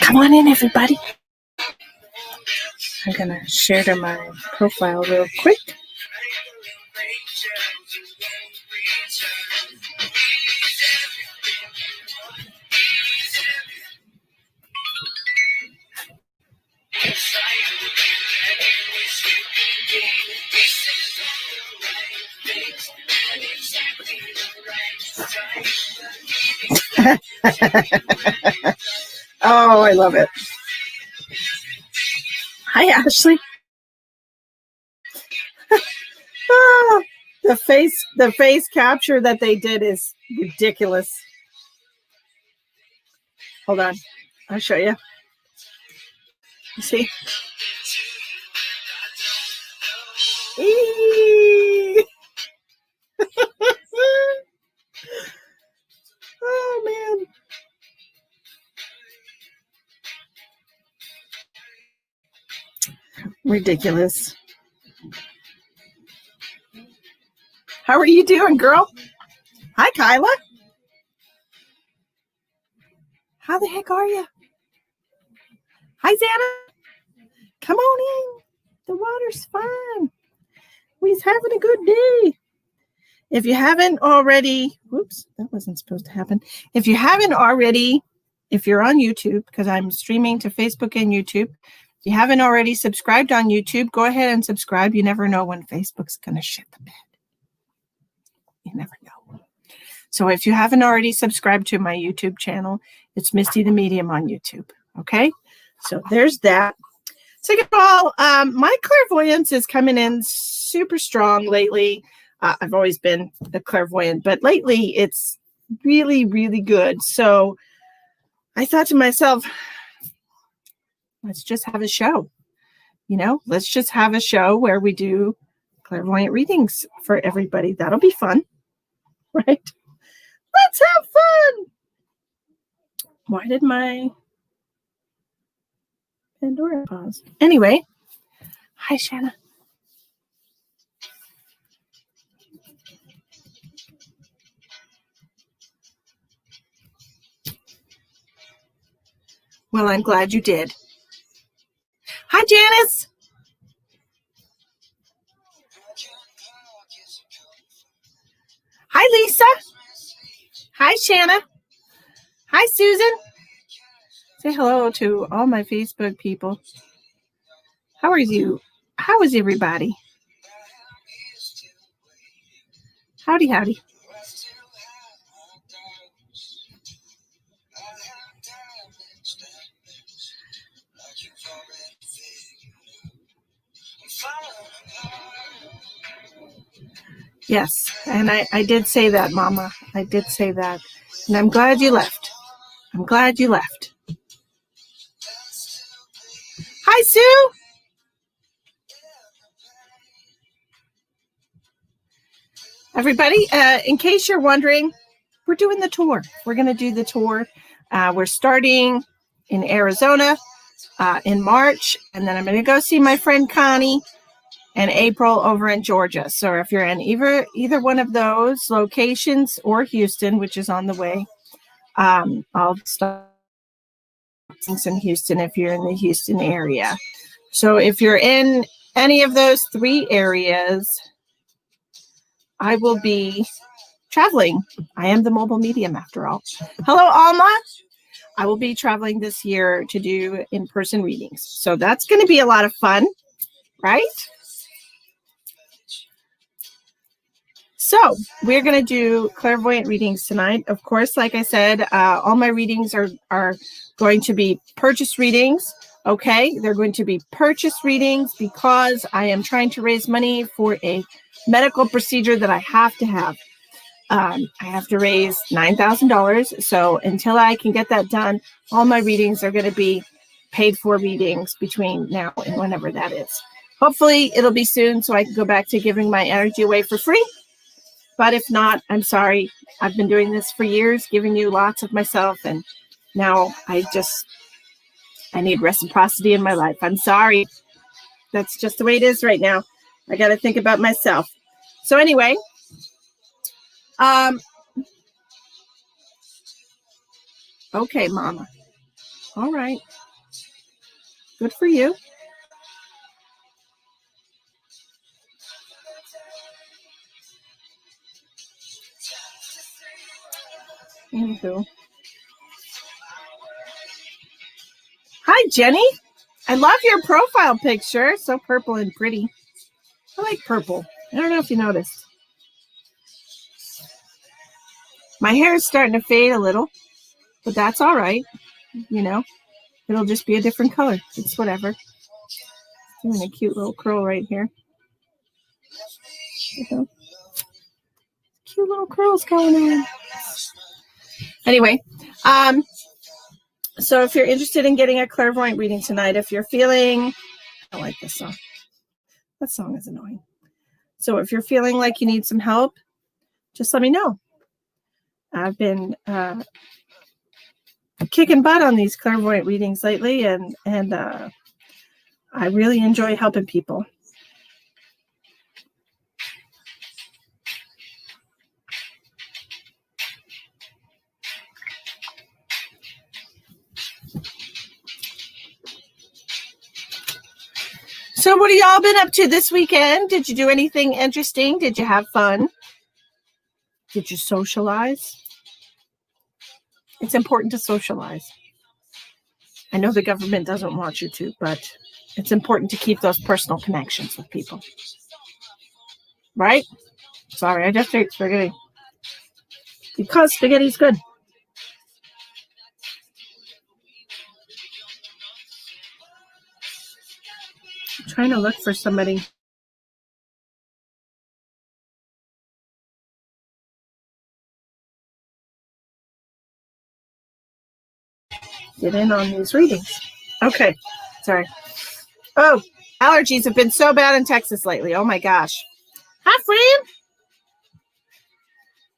Come on in, everybody. I'm going to share to my profile real quick. Oh, I love it. Hi, Ashley. Oh, the face capture that they did is ridiculous. Hold on. I'll show you. You see? Oh, man. Ridiculous. How are you doing, girl? Hi, Kyla. How the heck are you? Hi, Xana. Come on in. The water's fine. We's having a good day. If you haven't already, whoops, that wasn't supposed to happen. If you haven't already, if you're on YouTube, because I'm streaming to Facebook and YouTube, if you haven't already subscribed on YouTube, go ahead and subscribe. You never know when Facebook's going to shit the bed. You never know. So if you haven't already subscribed to my YouTube channel, it's Misty the Medium on YouTube. Okay? So there's that. Second of all, my clairvoyance is coming in super strong lately. I've always been a clairvoyant, but lately it's really, really good. So I thought to myself, let's just have a show. You know, let's just have a show where we do clairvoyant readings for everybody. That'll be fun, right? Let's have fun. Why did my Pandora pause? Anyway, hi, Shanna. Well, I'm glad you did. Hi, Janice. Hi, Lisa. Hi, Shanna. Hi, Susan. Say hello to all my Facebook people. How are you? How is everybody? Howdy, howdy. Yes, and I did say that, Mama. I did say that. And I'm glad you left. I'm glad you left. Hi, Sue. Everybody, in case you're wondering, we're doing the tour. We're going to do the tour. We're starting in Arizona in March, and then I'm going to go see my friend Connie in April over in Georgia. So if you're in either one of those locations or Houston, which is on the way, I'll start in Houston if you're in the Houston area. So if you're in any of those three areas, I will be traveling. I am the mobile medium after all. Hello, Alma. I will be traveling this year to do in-person readings. So that's going to be a lot of fun, right? So we're going to do clairvoyant readings tonight. Of course, like I said, all my readings are going to be purchase readings. Okay, they're going to be purchase readings because I am trying to raise money for a medical procedure that I have to have. I have to raise $9,000. So until I can get that done, all my readings are going to be paid for readings between now and whenever that is. Hopefully it'll be soon so I can go back to giving my energy away for free. But if not, I'm sorry. I've been doing this for years, giving you lots of myself. And now I need reciprocity in my life. I'm sorry. That's just the way it is right now. I got to think about myself. So anyway, Okay, Mama. All right. Good for you. Anywho. Hi, Jenny. I love your profile picture. So purple and pretty. I like purple. I don't know if you noticed. My hair is starting to fade a little, but that's all right. You know, it'll just be a different color. It's whatever. Doing a cute little curl right here. Cute little curls going on. Anyway, so if you're interested in getting a clairvoyant reading tonight, if you're feeling, I like this song. That song is annoying. So if you're feeling like you need some help, just let me know. I've been kicking butt on these clairvoyant readings lately, and I really enjoy helping people. So what have y'all been up to this weekend? Did you do anything interesting? Did you have fun? Did you socialize? It's important to socialize. I know the government doesn't want you to, but it's important to keep those personal connections with people. Right? Sorry, I just ate spaghetti. Because spaghetti's good. I'm trying to look for somebody. Get in on these readings. Okay. Sorry. Oh, allergies have been so bad in Texas lately. Oh my gosh. Hi, friend.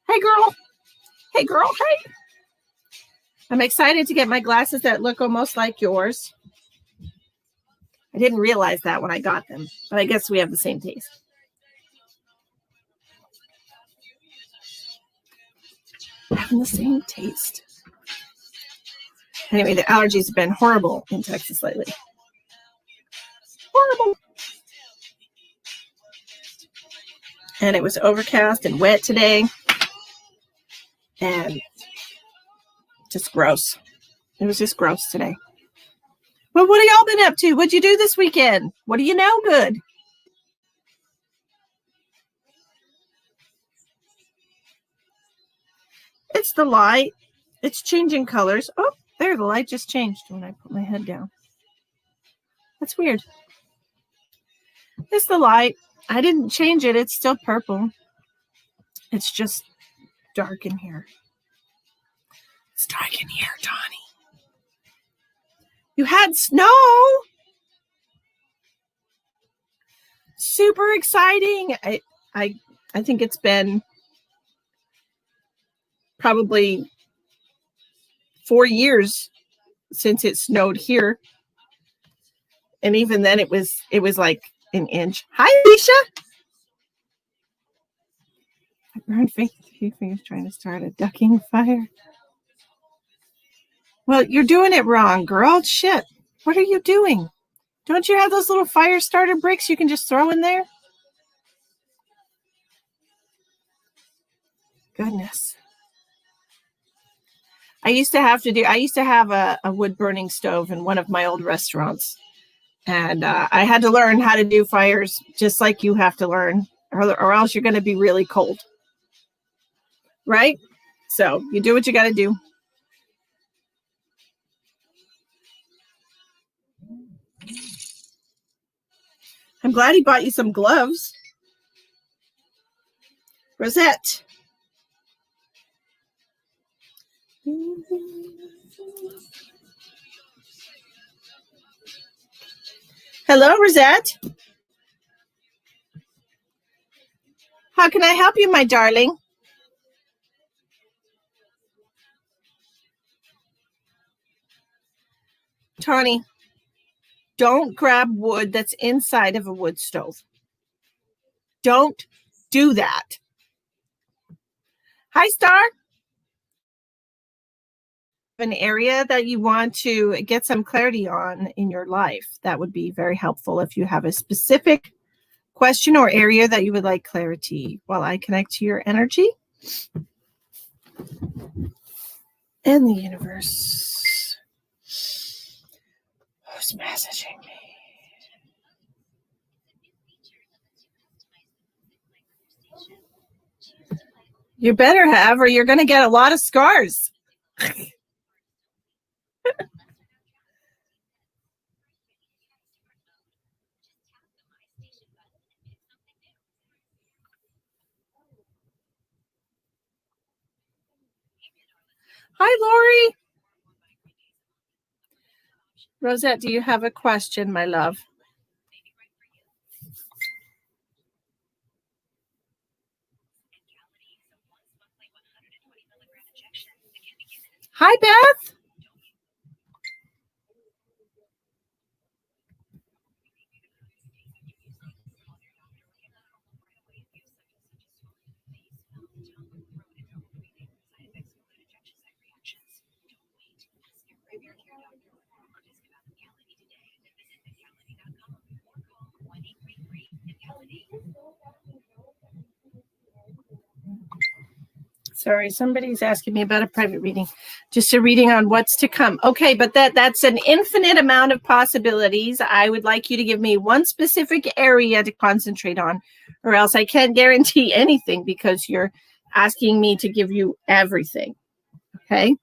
Hey, girl. Hey, girl. Hey. I'm excited to get my glasses that look almost like yours. I didn't realize that when I got them, but I guess we have the same taste. Having the same taste. Anyway, the allergies have been horrible in Texas lately. Horrible. And it was overcast and wet today. And just gross. It was just gross today. Well, what have y'all been up to? What'd you do this weekend? What do you know good? It's the light. It's changing colors. Oh, there, the light just changed when I put my head down. That's weird. It's the light. I didn't change it. It's still purple. It's just dark in here. It's dark in here, Donnie. You had snow. Super exciting. I think it's been probably 4 years since it snowed here. And even then it was like an inch. Hi, Alicia. I burned fingers trying to start a ducking fire. Well, you're doing it wrong, girl. Shit. What are you doing? Don't you have those little fire starter bricks you can just throw in there? Goodness. I used to have a wood burning stove in one of my old restaurants. And I had to learn how to do fires just like you have to learn, or else you're going to be really cold. Right? So you do what you got to do. I'm glad he bought you some gloves. Rosette. Hello, Rosette. How can I help you, my darling? Tawny, don't grab wood that's inside of a wood stove. Don't do that. Hi, Star. an area that you want to get some clarity on in your life, that would be very helpful if you have a specific question or area that you would like clarity while I connect to your energy and the universe. Who's messaging me? You better have, or you're going to get a lot of scars. Hi, Lori. Rosette, do you have a question, my love? Hi, Beth. Sorry, somebody's asking me about a private reading. Just a reading on what's to come. Okay, but that's an infinite amount of possibilities. I would like you to give me one specific area to concentrate on, or else I can't guarantee anything because you're asking me to give you everything. Okay.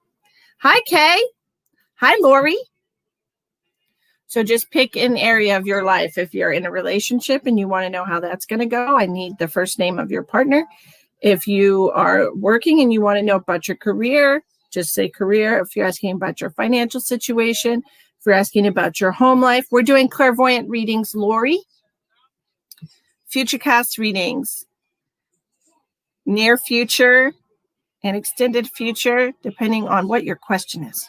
Hi, Kay. Hi, Lori. So just pick an area of your life. If you're in a relationship and you want to know how that's going to go, I need the first name of your partner. If you are working and you want to know about your career, just say career. If you're asking about your financial situation, if you're asking about your home life, we're doing clairvoyant readings, Lori. Futurecast readings, near future and extended future, depending on what your question is.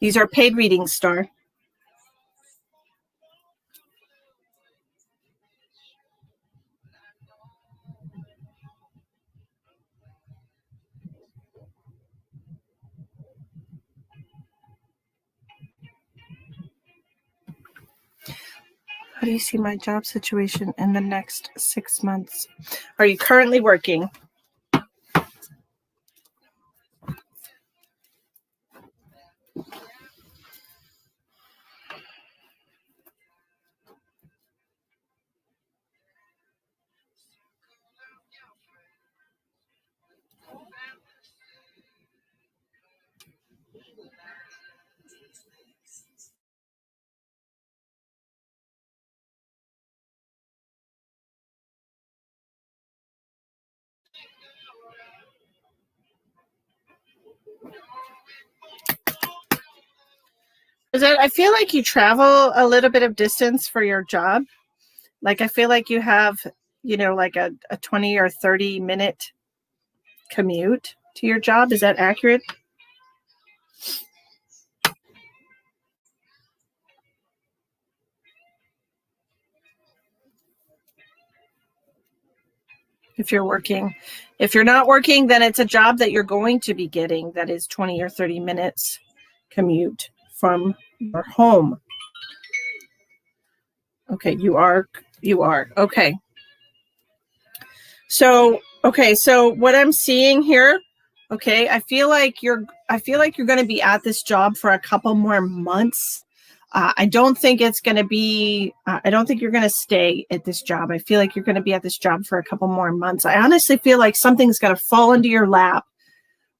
These are paid readings, Star. How do you see my job situation in the next 6 months? Are you currently working? I feel like you travel a little bit of distance for your job. Like I feel like you have, like a 20 or 30 minute commute to your job. Is that accurate? If you're working. If you're not working, then it's a job that you're going to be getting that is 20 or 30 minutes commute from your home. Okay, you are. Okay. So what I'm seeing here, okay, I feel like you're going to be at this job for a couple more months. I don't think it's going to be, I don't think you're going to stay at this job. I feel like you're going to be at this job for a couple more months. I honestly feel like something's going to fall into your lap.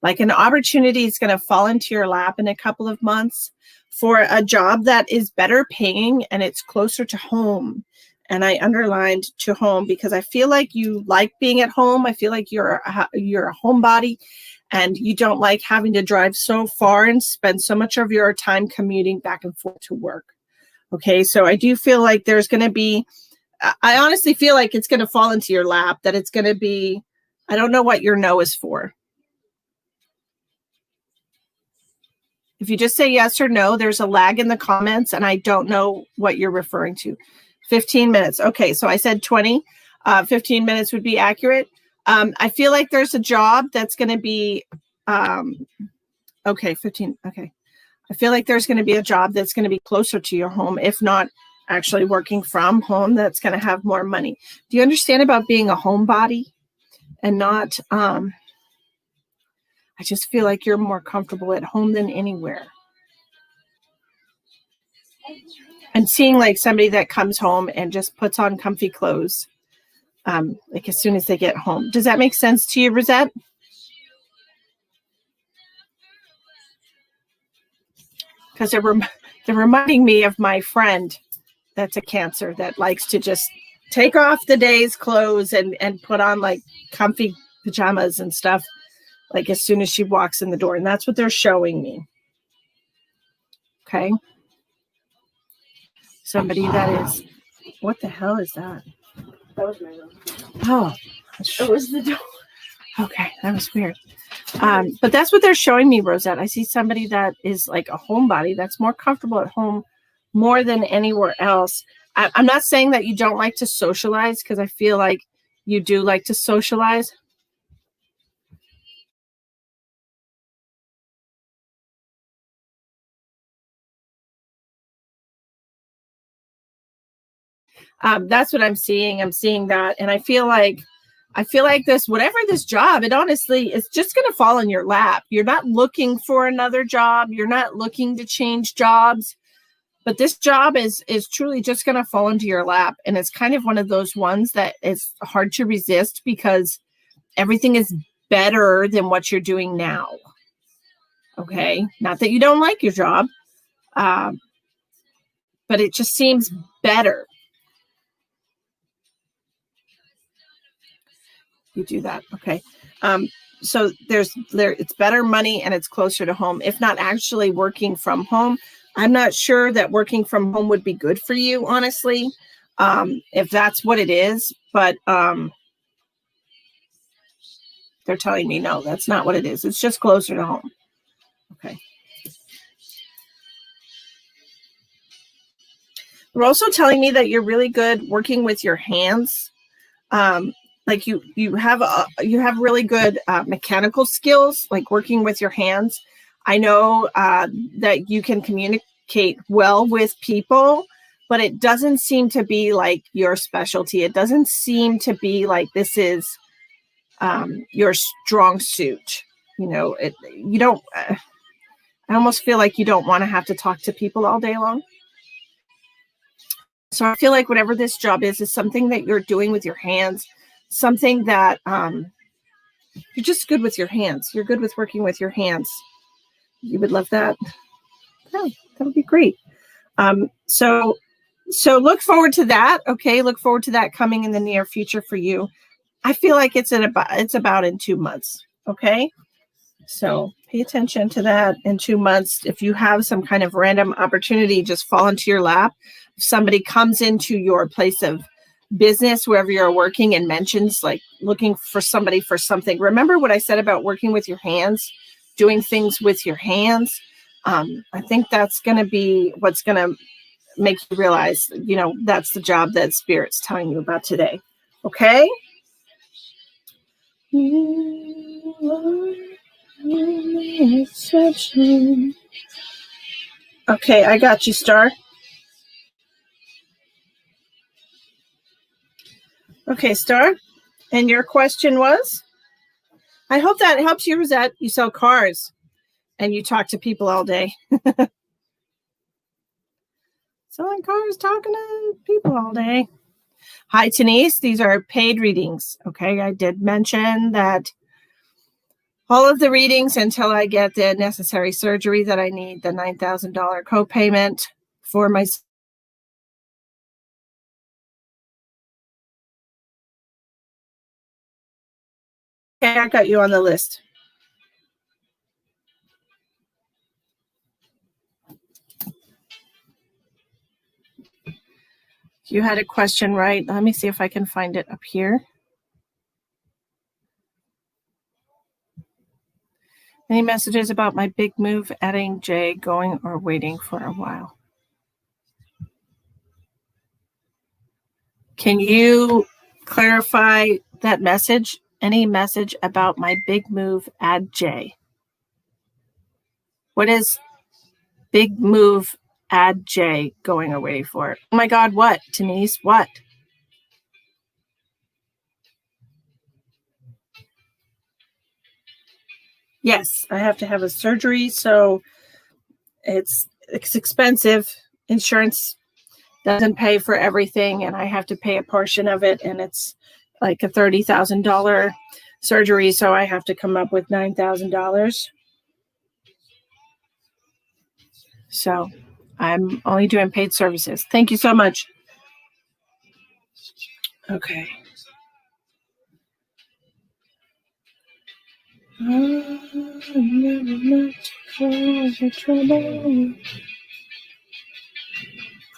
Like an opportunity is going to fall into your lap in a couple of months for a job that is better paying and it's closer to home. And I underlined to home because I feel like you like being at home. I feel like you're a homebody and you don't like having to drive so far and spend so much of your time commuting back and forth to work. Okay, so I do feel like there's going to be, I honestly feel like it's going to fall into your lap, that it's going to be, I don't know what your no is for. If you just say yes or no, there's a lag in the comments and I don't know what you're referring to. 15 minutes. Okay, so I said 20. 15 minutes would be accurate. I feel like there's a job that's going to be, okay, 15. Okay. I feel like there's going to be a job that's going to be closer to your home, if not actually working from home, that's going to have more money. Do you understand about being a homebody and not, I just feel like you're more comfortable at home than anywhere. And seeing like somebody that comes home and just puts on comfy clothes, like as soon as they get home. Does that make sense to you, Rosette? Because they're reminding me of my friend that's a Cancer that likes to just take off the day's clothes and put on like comfy pajamas and stuff, like as soon as she walks in the door. And that's what they're showing me. Okay. Somebody that is, what the hell is that? That was my room. Oh, It was the door. Okay, that was weird. But that's what they're showing me, Rosette. I see somebody that is like a homebody that's more comfortable at home more than anywhere else. I'm not saying that you don't like to socialize, because I feel like you do like to socialize. That's what I'm seeing. I'm seeing that. And I feel like this, whatever this job, it honestly is just going to fall in your lap. You're not looking for another job. You're not looking to change jobs. But this job is truly just going to fall into your lap. And it's kind of one of those ones that is hard to resist, because everything is better than what you're doing now. Okay. Not that you don't like your job, but it just seems better. You do that. Okay. So it's better money and it's closer to home, if not actually working from home. I'm not sure that working from home would be good for you, honestly, if that's what it is. But they're telling me, no, that's not what it is. It's just closer to home. Okay. They're also telling me that you're really good working with your hands. Like you have really good mechanical skills, like working with your hands. I know that you can communicate well with people, but it doesn't seem to be like your specialty. It doesn't seem to be like this is your strong suit. You know, you don't. I almost feel like you don't want to have to talk to people all day long. So I feel like whatever this job is something that you're doing with your hands, something that you're just good with your hands. You're good with working with your hands. You would love that. Yeah, that would be great. So look forward to that. Okay, look forward to that coming in the near future for you. I feel like it's about in 2 months. Okay, so pay attention to that in 2 months. If you have some kind of random opportunity just fall into your lap, if somebody comes into your place of business, wherever you're working, and mentions like looking for somebody for something, remember what I said about working with your hands, doing things with your hands. I think that's going to be what's going to make you realize, you know, that's the job that Spirit's telling you about today. Okay. Okay, I got you, Star. Okay, Star. And your question was? I hope that helps you, Rosette. You sell cars and you talk to people all day. Selling cars, talking to people all day. Hi, Denise. These are paid readings. Okay, I did mention that all of the readings until I get the necessary surgery that I need, the $9,000 copayment for my. Okay, I got you on the list. You had a question, right? Let me see if I can find it up here. Any messages about my big move, adding Jay, going or waiting for a while? Can you clarify that message? any message about my big move, add J. What is big move, add J going away for? Oh my God, what, Denise? What? Yes, I have to have a surgery, so it's expensive. Insurance doesn't pay for everything, and I have to pay a portion of it, and it's like a $30,000 surgery, so I have to come up with $9,000. So I'm only doing paid services. Thank you so much. Okay. Of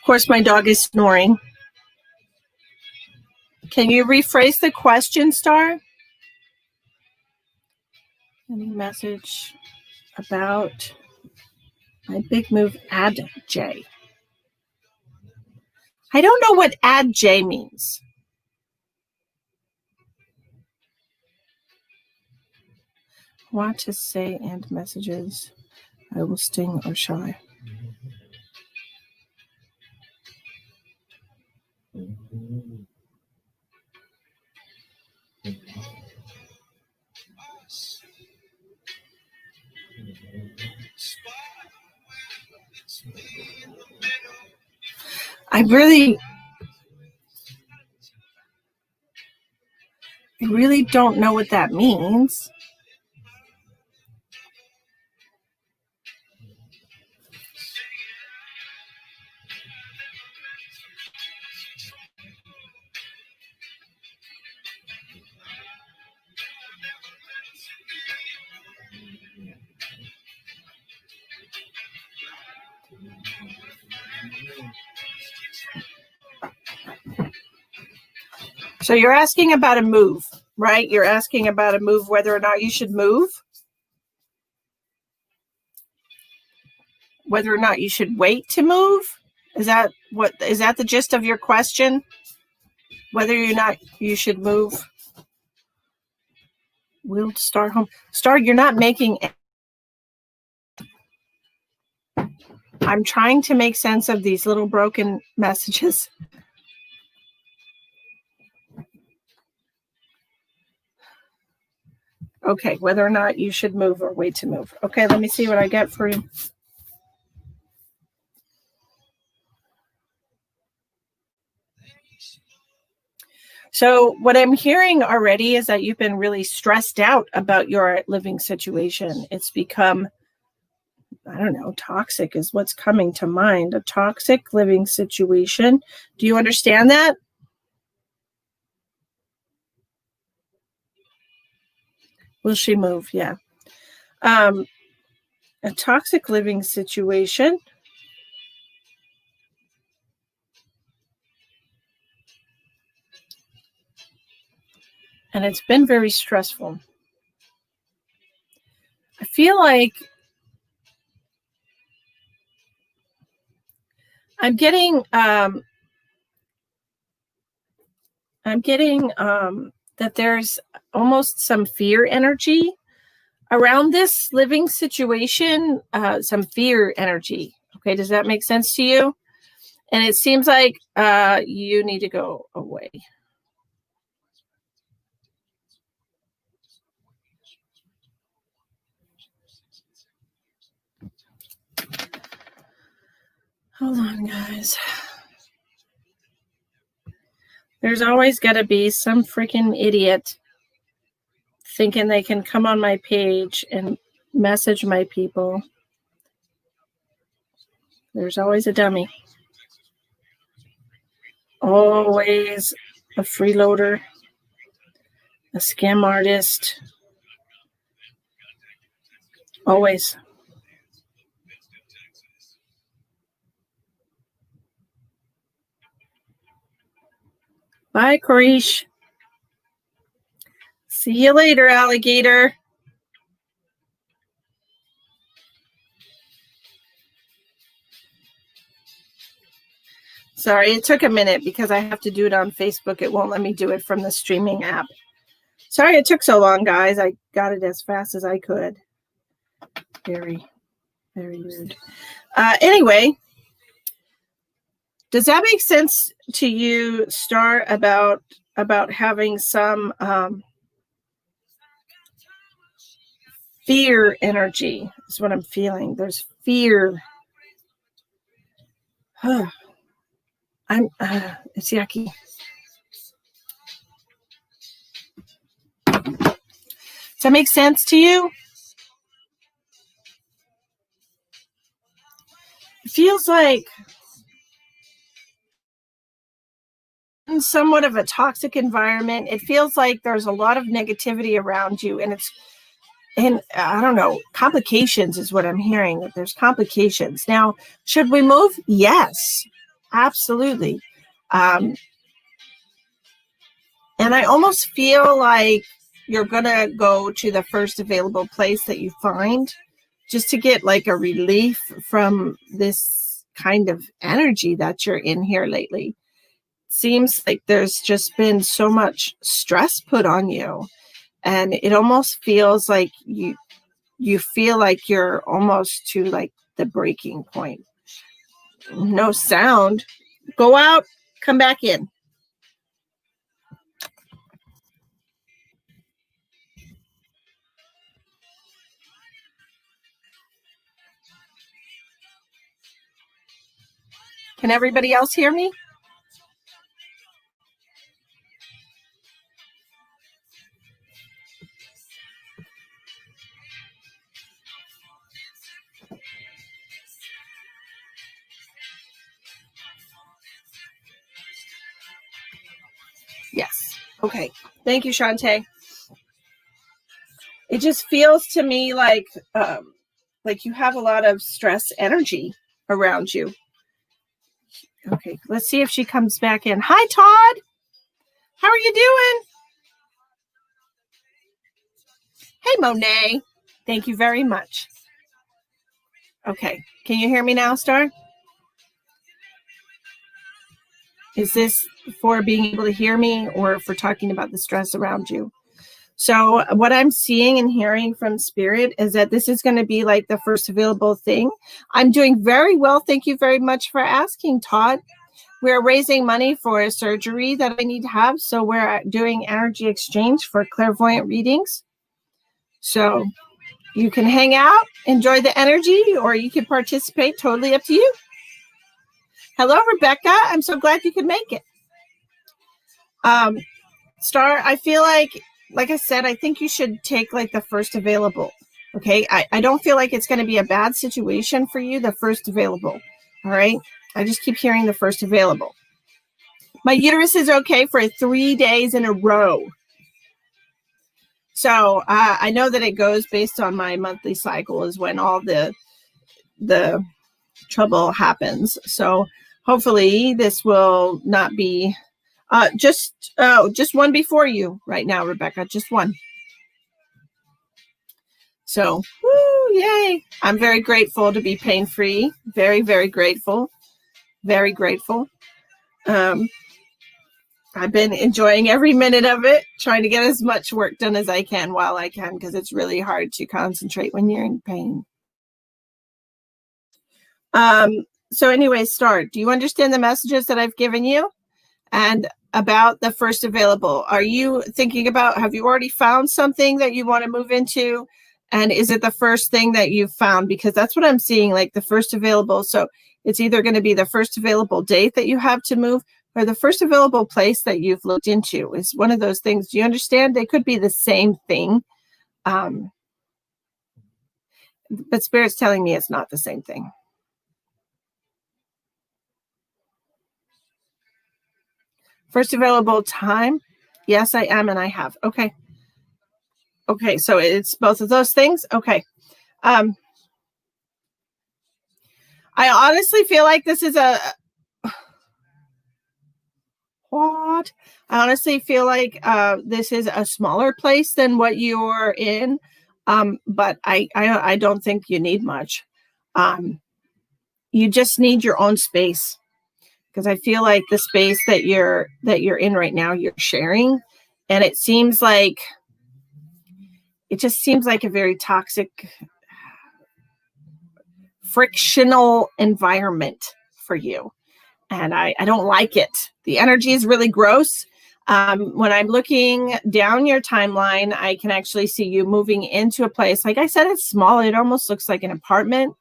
course, my dog is snoring. Can you rephrase the question, Star? Any message about my big move, add J? I don't know what add J means. Want to say and messages. I will sting or shall I? I really don't know what that means. So you're asking about a move, right? You're asking about a move, whether or not you should move, whether or not you should wait to move. Is that the gist of your question? Whether or not you should move. We'll start home. Star, you're not making. I'm trying to make sense of these little broken messages. Okay, whether or not you should move or wait to move. Okay, let me see what I get for you. So what I'm hearing already is that you've been really stressed out about your living situation. It's become, I don't know, toxic is what's coming to mind. A toxic living situation. Do you understand that? Will she move? Yeah. A toxic living situation. And it's been very stressful. I feel like I'm getting that there's almost some fear energy around this living situation, some fear energy. Okay, does that make sense to you? And it seems like you need to go away. Hold on, guys. There's always got to be some freaking idiot thinking they can come on my page and message my people. There's always a dummy. Always a freeloader, a scam artist. Always. Bye, Karish. See you later, alligator. Sorry, it took a minute because I have to do it on Facebook. It won't let me do it from the streaming app. Sorry it took so long, guys. I got it as fast as I could. Very, very rude. Anyway, does that make sense to you, Star, about having some fear energy? Is what I'm feeling. There's fear. It's yucky. Does that make sense to you? It feels like in somewhat of a toxic environment. It feels like there's a lot of negativity around you, and I don't know, complications is what I'm hearing. That there's complications. Now, should we move? Yes, absolutely. And I almost feel like you're gonna go to the first available place that you find, just to get like a relief from this kind of energy that you're in here lately. Seems like there's just been so much stress put on you, and it almost feels like you feel like you're almost to like the breaking point. No sound. Go out, come back in. Can everybody else hear me? Yes. Okay. Thank you, Shantae. It just feels to me like you have a lot of stress energy around you. Okay, let's see if she comes back in. Hi, Todd. How are you doing? Hey, Monet. Thank you very much. Okay, can you hear me now, Star? Is this for being able to hear me or for talking about the stress around you? So what I'm seeing and hearing from Spirit is that this is going to be like the first available thing. I'm doing very well. Thank you very much for asking, Todd. We're raising money for a surgery that I need to have. So we're doing energy exchange for clairvoyant readings. So you can hang out, enjoy the energy, or you can participate. Totally up to you. Hello, Rebecca. I'm so glad you could make it. Star, I feel like I said, I think you should take like the first available. Okay. I don't feel like it's going to be a bad situation for you. The first available. All right. I just keep hearing the first available. My uterus is okay for 3 days in a row. So I know that it goes based on my monthly cycle is when all the trouble happens. So hopefully this will not be just one before you right now, Rebecca, just one. So, woo, yay. I'm very grateful to be pain-free. Very, very grateful. Very grateful. I've been enjoying every minute of it, trying to get as much work done as I can while I can, because it's really hard to concentrate when you're in pain. So anyway, Star, do you understand the messages that I've given you? And about the first available, are you thinking about, have you already found something that you want to move into? And is it the first thing that you've found? Because that's what I'm seeing, like the first available. So it's either going to be the first available date that you have to move or the first available place that you've looked into is one of those things. Do you understand? They could be the same thing. But Spirit's telling me it's not the same thing. First available time. Yes, I am. And I have. Okay. Okay. So it's both of those things. Okay. I honestly feel like this is what? I honestly feel like this is a smaller place than what you're in. But I don't think you need much. You just need your own space. Because I feel like the space that you're in right now, you're sharing, And it just seems like a very toxic, frictional environment for you. And I don't like it. The energy is really gross. When I'm looking down your timeline, I can actually see you moving into a place. Like I said, it's small. It almost looks like an apartment,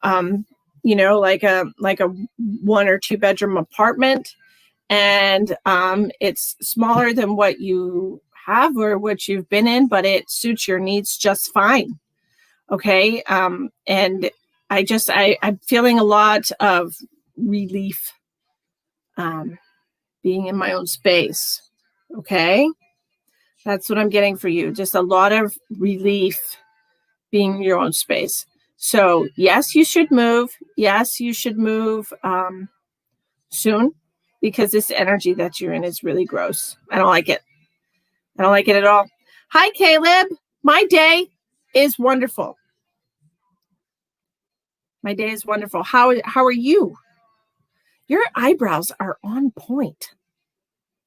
like a 1 or 2 bedroom apartment. And it's smaller than what you have or what you've been in, but it suits your needs just fine. Okay. And I'm feeling a lot of relief being in my own space. Okay. That's what I'm getting for you. Just a lot of relief being in your own space. So yes, you should move. Yes, you should move soon, because this energy that you're in is really gross. I don't like it. I don't like it at all. Hi, Caleb. My day is wonderful. My day is wonderful. How are you? Your eyebrows are on point.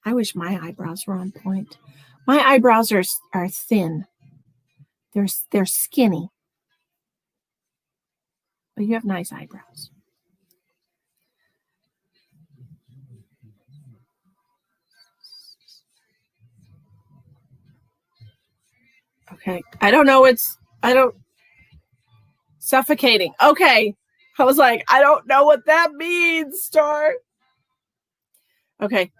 I wish my eyebrows were on point. My eyebrows are thin. They're skinny. But you have nice eyebrows. Okay. Suffocating. Okay. I was like, I don't know what that means, Star. Okay.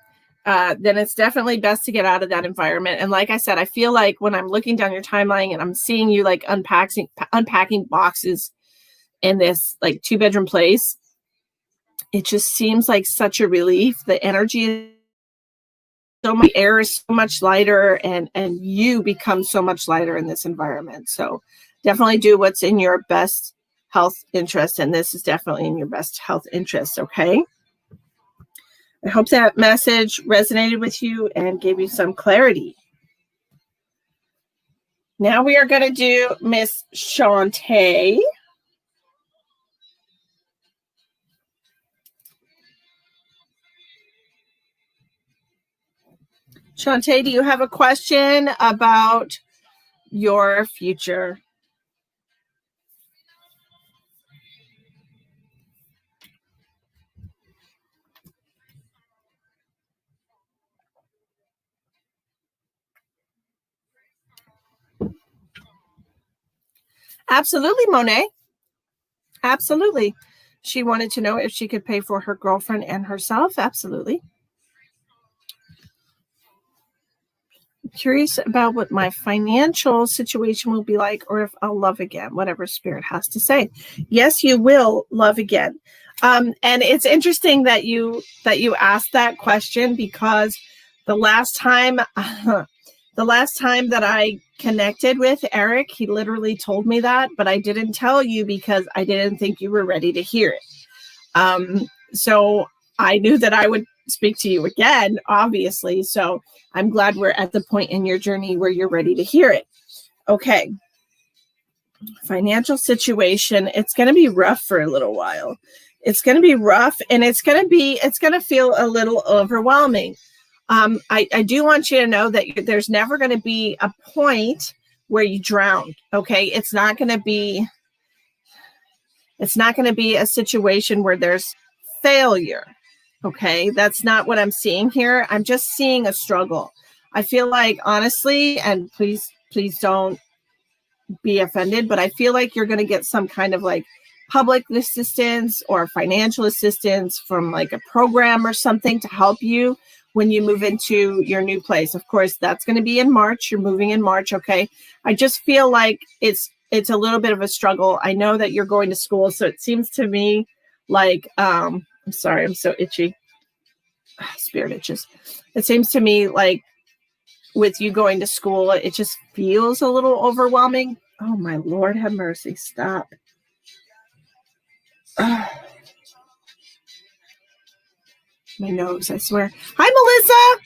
Then it's definitely best to get out of that environment. And like I said, I feel like when I'm looking down your timeline and I'm seeing you like unpacking boxes in this like 2-bedroom place, it just seems like such a relief. The energy is so much, air is so much lighter, and you become so much lighter in this environment. So definitely do what's in your best health interest. And this is definitely in your best health interest. Okay. I hope that message resonated with you and gave you some clarity. Now we are going to do Miss Shantae. Shantae, do you have a question about your future? Absolutely, Monet. Absolutely. She wanted to know if she could pay for her girlfriend and herself. Absolutely. I'm curious about what my financial situation will be like, or if I'll love again, whatever Spirit has to say. Yes, you will love again. And it's interesting that you asked that question, because the last time that I connected with Eric, he literally told me that, but I didn't tell you because I didn't think you were ready to hear it. So I knew that I would speak to you again, obviously. So I'm glad we're at the point in your journey where you're ready to hear it. Okay. Financial situation. It's going to be rough for a little while. It's going to be rough, and it's going to feel a little overwhelming. I do want you to know that there's never going to be a point where you drown. Okay. It's not going to be a situation where there's failure. Okay. That's not what I'm seeing here. I'm just seeing a struggle. I feel like, honestly, and please don't be offended, but I feel like you're going to get some kind of like public assistance or financial assistance from like a program or something to help you when you move into your new place. Of course, that's going to be in March. You're moving in March. Okay. I just feel like it's a little bit of a struggle. I know that you're going to school, so it seems to me like, I'm sorry, I'm so itchy. Spirit itches. It seems to me like with you going to school, it just feels a little overwhelming. Oh my Lord, have mercy. Stop. My nose, I swear. Hi,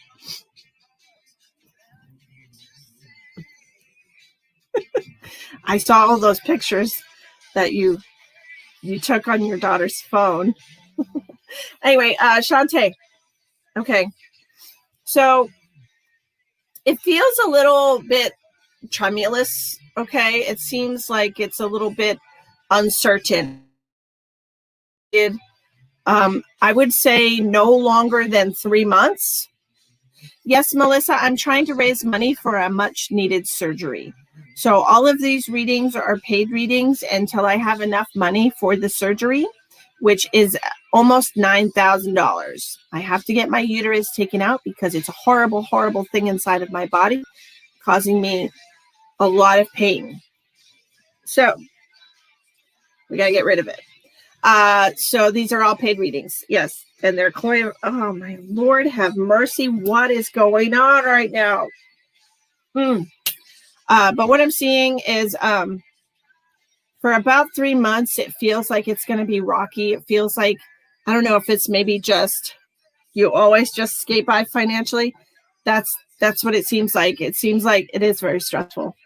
Melissa. I saw all those pictures that you took on your daughter's phone. Anyway, Shantae. Okay. So it feels a little bit tremulous. Okay. It seems like it's a little bit uncertain. I would say no longer than 3 months. Yes, Melissa, I'm trying to raise money for a much needed surgery. So all of these readings are paid readings until I have enough money for the surgery, which is almost $9,000. I have to get my uterus taken out because it's a horrible, horrible thing inside of my body, causing me a lot of pain. So we got to get rid of it. So these are all paid readings. Yes. And they're clairvoyant. Oh my Lord, have mercy. What is going on right now? But what I'm seeing is, for about 3 months, it feels like it's going to be rocky. It feels like, I don't know if it's maybe just, you always just skate by financially. That's what it seems like. It seems like it is very stressful.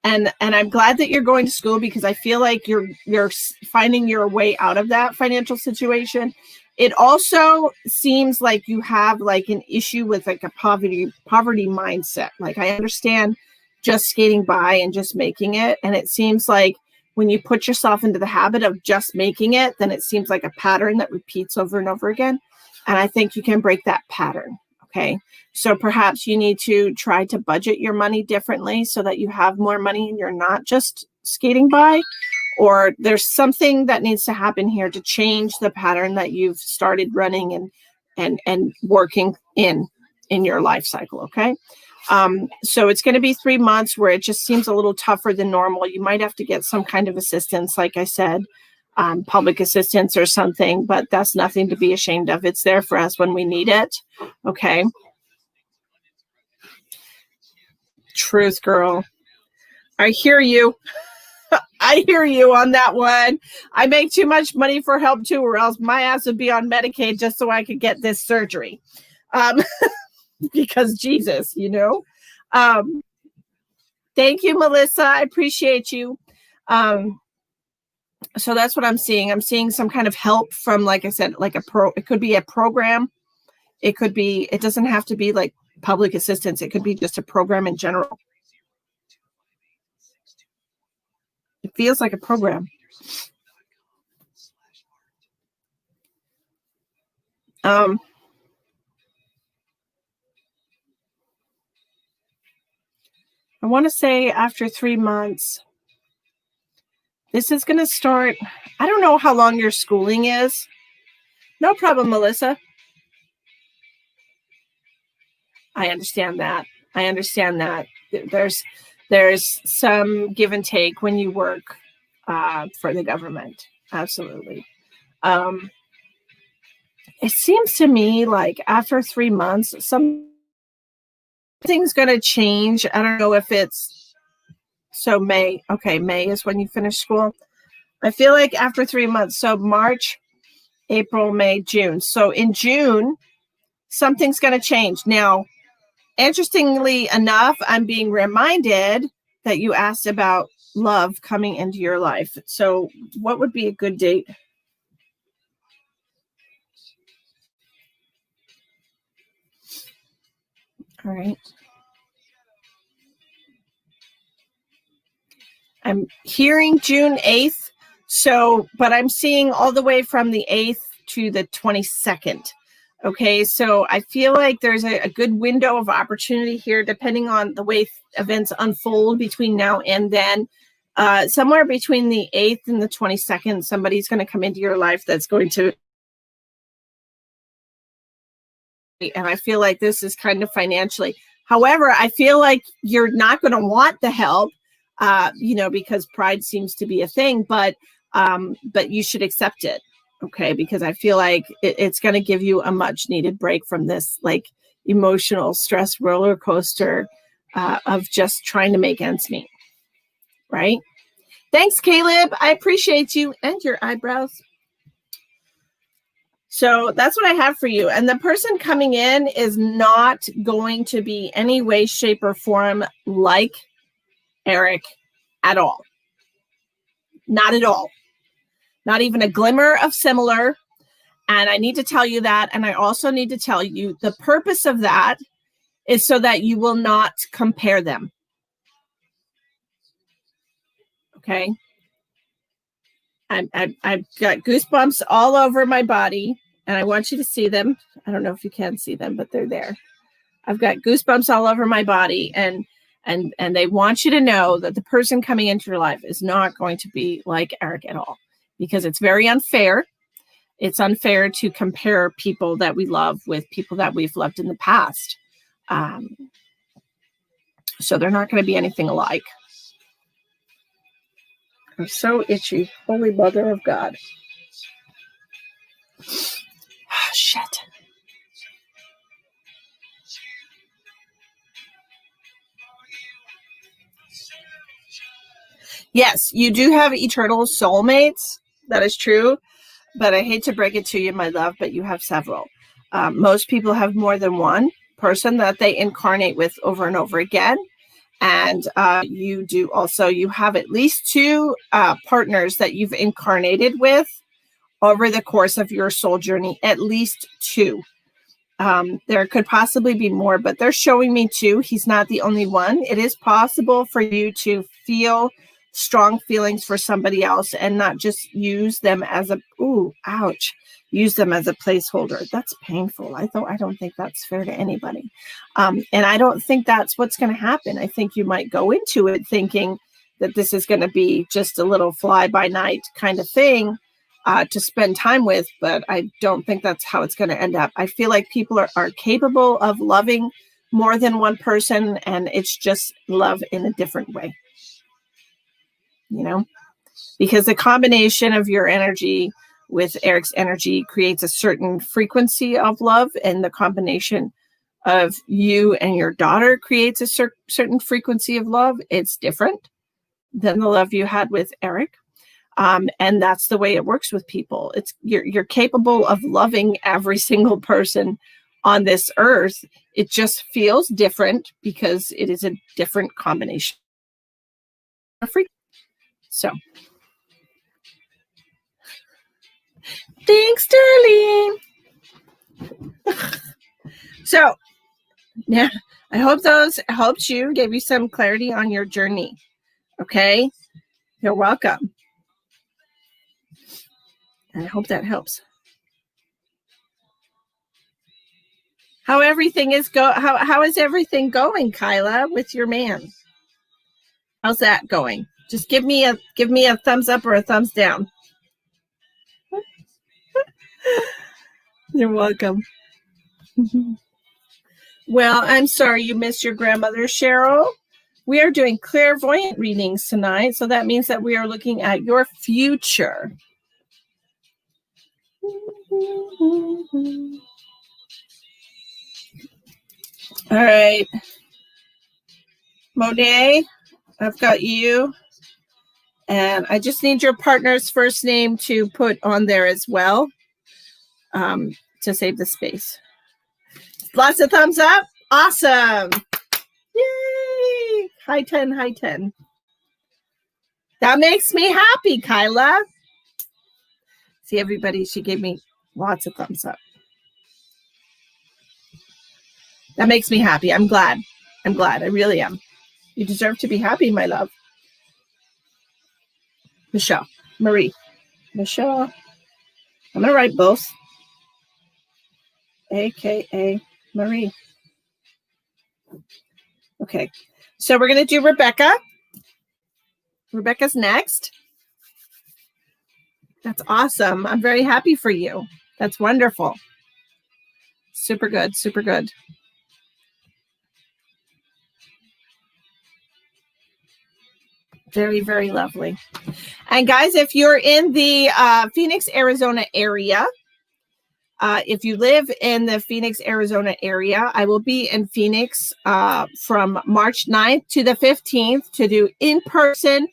And I'm glad that you're going to school, because I feel like you're finding your way out of that financial situation. It also seems like you have like an issue with like a poverty mindset. Like, I understand just skating by and just making it. And it seems like when you put yourself into the habit of just making it, then it seems like a pattern that repeats over and over again. And I think you can break that pattern. Okay. So perhaps you need to try to budget your money differently so that you have more money and you're not just skating by, or there's something that needs to happen here to change the pattern that you've started running and working in your life cycle. Okay. So it's going to be 3 months where it just seems a little tougher than normal. You might have to get some kind of assistance, like I said, public assistance or something, but that's nothing to be ashamed of. It's there for us when we need it. Okay. Truth, girl. I hear you. I hear you on that one. I make too much money for help too, or else my ass would be on Medicaid just so I could get this surgery. Because Jesus, you know. Thank you, Melissa. I appreciate you. So that's what I'm seeing. I'm seeing some kind of help from, like I said, like it could be a program. It could be, it doesn't have to be like public assistance. It could be just a program in general. It feels like a program. I want to say after 3 months, this is going to start. I don't know how long your schooling is. No problem, Melissa. I understand that. I understand that. There's some give and take when you work for the government. Absolutely. It seems to me like after 3 months, something's going to change. I don't know if it's so May. Okay, May is when you finish school. I feel like after 3 months, so March, April, May, June. So in June, something's going to change. Now, interestingly enough, I'm being reminded that you asked about love coming into your life. So what would be a good date? All right. I'm hearing June 8th. So, but I'm seeing all the way from the 8th to the 22nd. Okay, so I feel like there's a good window of opportunity here, depending on the way events unfold between now and then. Somewhere between the 8th and the 22nd, somebody's going to come into your life that's going to, and I feel like this is kind of financially. However, I feel like you're not going to want the help, because pride seems to be a thing, but you should accept it. Okay, because I feel like it's going to give you a much needed break from this like emotional stress roller coaster of just trying to make ends meet. Right? Thanks, Caleb. I appreciate you and your eyebrows. So that's what I have for you. And the person coming in is not going to be any way, shape, or form like Eric at all. Not at all. Not even a glimmer of similar. And I need to tell you that. And I also need to tell you the purpose of that is so that you will not compare them. Okay. I've got goosebumps all over my body, and I want you to see them. I don't know if you can see them, but they're there. I've got goosebumps all over my body, and they want you to know that the person coming into your life is not going to be like Eric at all, because it's very unfair. It's unfair to compare people that we love with people that we've loved in the past. So they're not going to be anything alike. I'm so itchy. Holy Mother of God. Oh, shit. Yes, you do have eternal soulmates. That is true. But I hate to break it to you, my love, but you have several. Most people have more than one person that they incarnate with over and over again. And you do also, you have at least two partners that you've incarnated with over the course of your soul journey, at least two. There could possibly be more, but they're showing me two. He's not the only one. It is possible for you to feel strong feelings for somebody else and not just use them as a, ooh, ouch, use them as a placeholder. That's painful. I don't think that's fair to anybody. And I don't think that's what's going to happen. I think you might go into it thinking that this is going to be just a little fly by night kind of thing to spend time with, but I don't think that's how it's going to end up. I feel like people are capable of loving more than one person, and it's just love in a different way. You know, because the combination of your energy with Eric's energy creates a certain frequency of love, and the combination of you and your daughter creates a certain frequency of love. It's different than the love you had with Eric. And that's the way it works with people. It's you're capable of loving every single person on this earth. It just feels different because it is a different combination of frequency. So, thanks, darling. So, yeah, I hope those helped you, gave you some clarity on your journey. Okay, you're welcome. And I hope that helps. How everything is how is everything going, Kyla, with your man? How's that going? Just give me a thumbs up or a thumbs down. You're welcome. Well, I'm sorry you missed your grandmother, Cheryl. We are doing clairvoyant readings tonight, so that means that we are looking at your future. All right. Monet, I've got you. And I just need your partner's first name to put on there as well, to save the space. Lots of thumbs up. Awesome. Yay. High 10, high 10. That makes me happy, Kyla. See, everybody, she gave me lots of thumbs up. That makes me happy. I'm glad. I'm glad. I really am. You deserve to be happy, my love. Michelle. Marie. Michelle. I'm going to write both. AKA Marie. Okay. So we're going to do Rebecca. Rebecca's next. That's awesome. I'm very happy for you. That's wonderful. Super good. Super good. Very, very lovely. And guys, if you're in the Phoenix, Arizona area, if you live in the Phoenix, Arizona area, I will be in Phoenix from March 9th to the 15th to do in-person,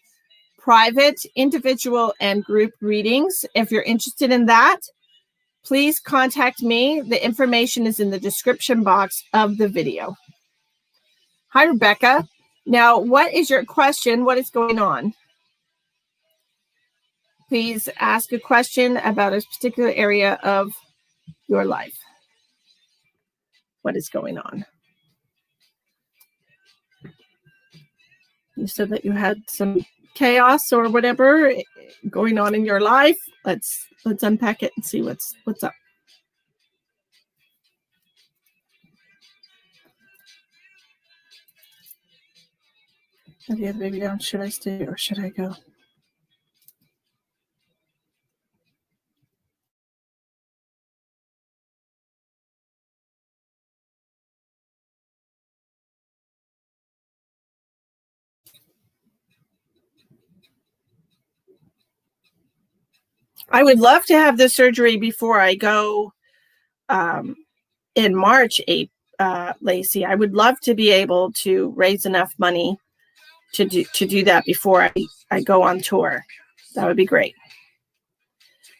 private, individual, and group readings. If you're interested in that, please contact me. The information is in the description box of the video. Hi, Rebecca. Now, what is your question? What is going on? Please ask a question about a particular area of your life. What is going on? You said that you had some chaos or whatever going on in your life. Let's unpack it and see what's up. Have you had the baby down? Should I stay or should I go? I would love to have the surgery before I go in March, Lacey. I would love to be able to raise enough money to do that before I go on tour. That would be great.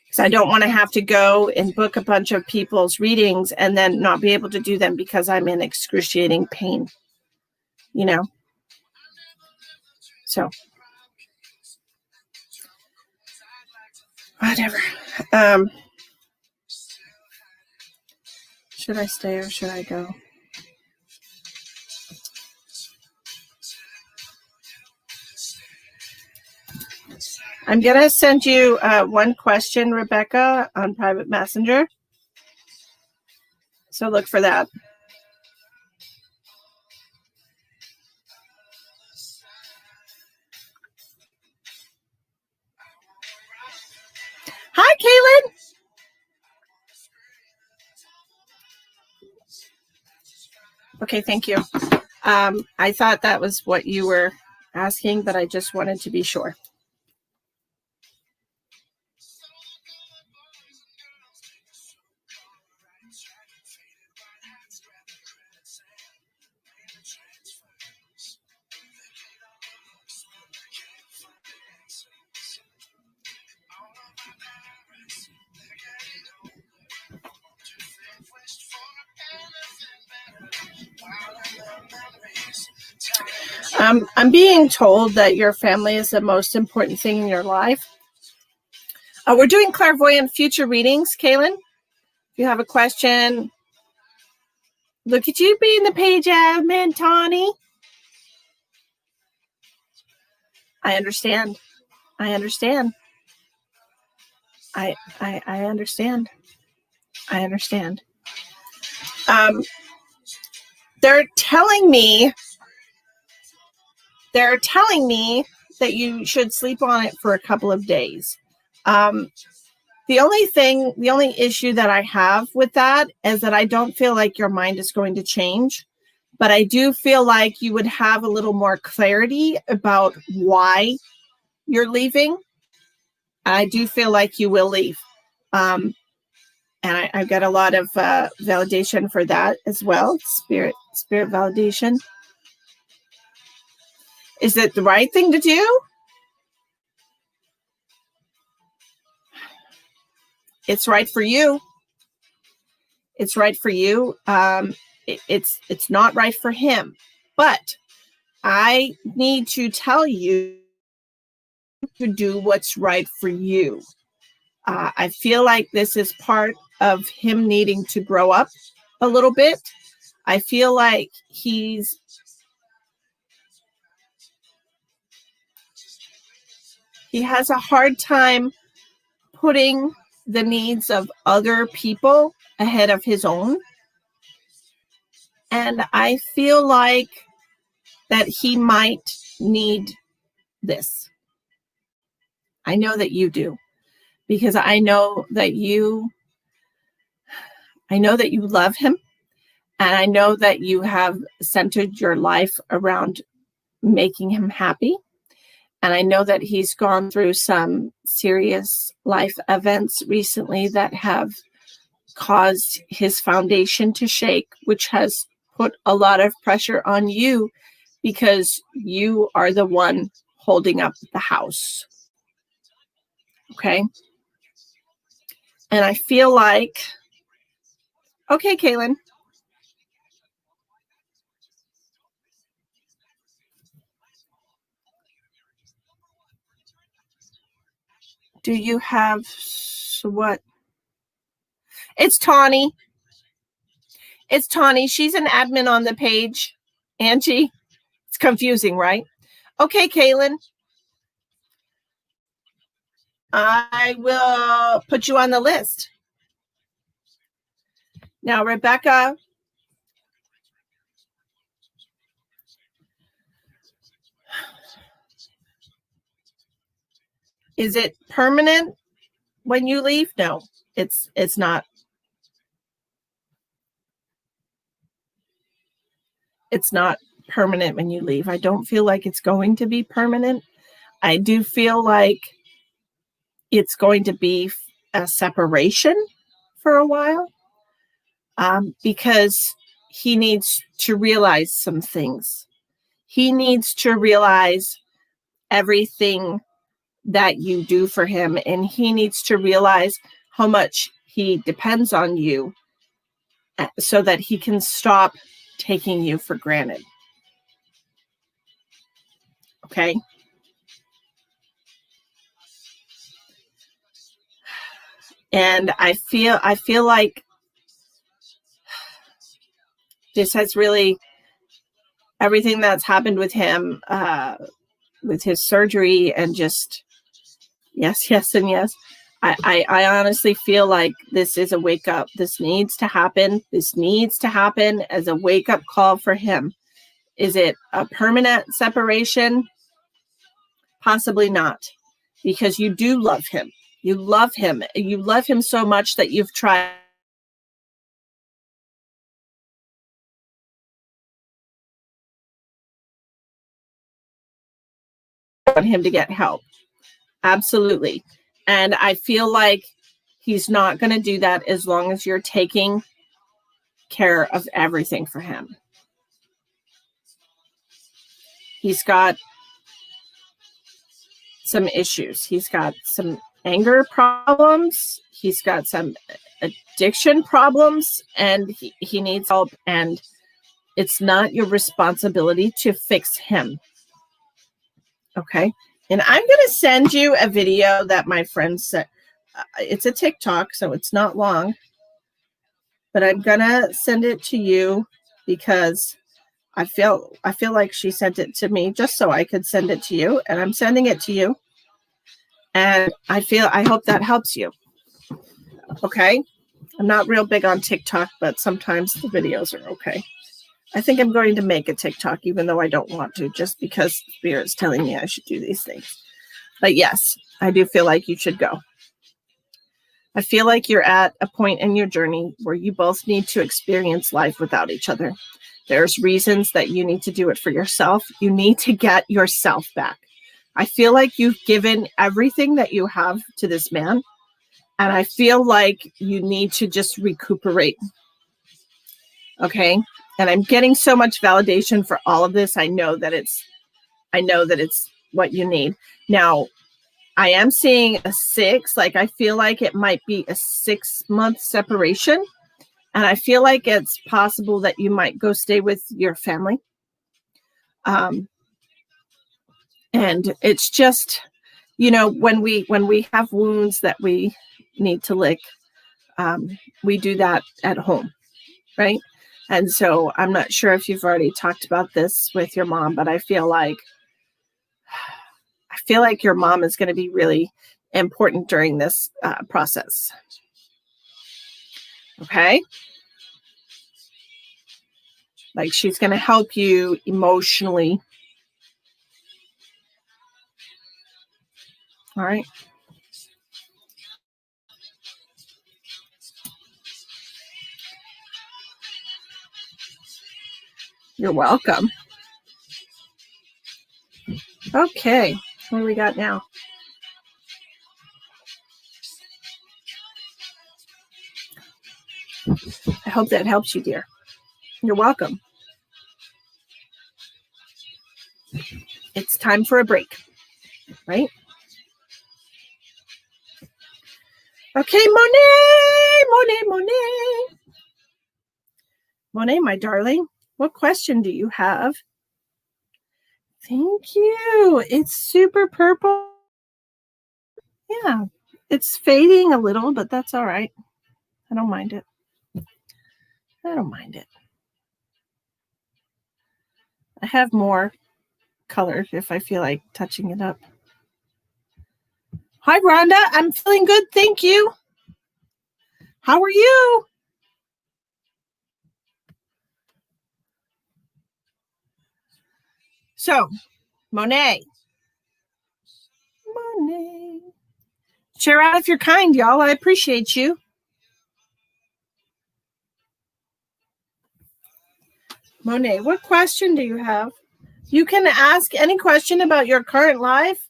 Because I don't want to have to go and book a bunch of people's readings and then not be able to do them because I'm in excruciating pain. You know? So, whatever. Should I stay or should I go? I'm going to send you one question, Rebecca, on private messenger. So look for that. Hi, Kaylin. Okay, thank you. I thought that was what you were asking, but I just wanted to be sure. I'm being told that your family is the most important thing in your life. We're doing clairvoyant future readings, Kaylin. If you have a question, look at you being the page admin, Tawny. I understand. I understand. I understand. I understand. They're telling me that you should sleep on it for a couple of days. The only issue that I have with that is that I don't feel like your mind is going to change, but I do feel like you would have a little more clarity about why you're leaving. I do feel like you will leave. And I've got a lot of validation for that as well. Spirit validation. Is it the right thing to do? It's right for you. It's right for you. It's not right for him. But I need to tell you to do what's right for you. I feel like this is part of him needing to grow up a little bit. I feel like he has a hard time putting the needs of other people ahead of his own. And I feel like that he might need this. I know that you do, because I know that you love him, and I know that you have centered your life around making him happy. And I know that he's gone through some serious life events recently that have caused his foundation to shake, which has put a lot of pressure on you because you are the one holding up the house. Okay? And I feel like, okay, Kaylin. Do you have what? It's Tawny. It's Tawny. She's an admin on the page. Angie. It's confusing, right? Okay, Kaylin. I will put you on the list. Now, Rebecca, is it permanent when you leave? No, it's not. It's not permanent when you leave. I don't feel like it's going to be permanent. I do feel like it's going to be a separation for a while, because he needs to realize some things. He needs to realize everything that you do for him, and he needs to realize how much he depends on you so that he can stop taking you for granted. Okay? And I feel like this has really, everything that's happened with him, with his surgery, and just yes, and yes. I honestly feel like this is a wake up. This needs to happen. This needs to happen as a wake up call for him. Is it a permanent separation? Possibly not, because you do love him. You love him. You love him so much that you've tried on him to get help. Absolutely. And I feel like he's not going to do that as long as you're taking care of everything for him. He's got some issues. He's got some anger problems. He's got some addiction problems, and he needs help. And it's not your responsibility to fix him. Okay. And I'm going to send you a video that my friend sent. It's a TikTok, so it's not long, but I'm going to send it to you because I feel like she sent it to me just so I could send it to you, and I'm sending it to you. And I hope that helps you. Okay. I'm not real big on TikTok, but sometimes the videos are okay. I think I'm going to make a TikTok, even though I don't want to, just because Spirit's telling me I should do these things. But yes, I do feel like you should go. I feel like you're at a point in your journey where you both need to experience life without each other. There's reasons that you need to do it for yourself. You need to get yourself back. I feel like you've given everything that you have to this man, and I feel like you need to just recuperate. Okay? And I'm getting so much validation for all of this. I know that it's what you need. Now, I am seeing a 6. Like, I feel like it might be a 6-month separation. And I feel like it's possible that you might go stay with your family. And it's just, when we have wounds that we need to lick, we do that at home, right? And so I'm not sure if you've already talked about this with your mom, but I feel like your mom is going to be really important during this process. Okay? Like, she's going to help you emotionally. All right? You're welcome. Okay. What do we got now? I hope that helps you, dear. You're welcome. It's time for a break, right? Okay, Monet, my darling, what question do you have? Thank you. It's super purple. Yeah, it's fading a little, but that's all right. I don't mind it. I have more color if I feel like touching it up. Hi, Rhonda. I'm feeling good. Thank you. How are you? So, Monet. Share out if you're kind, y'all. I appreciate you. Monet, what question do you have? You can ask any question about your current life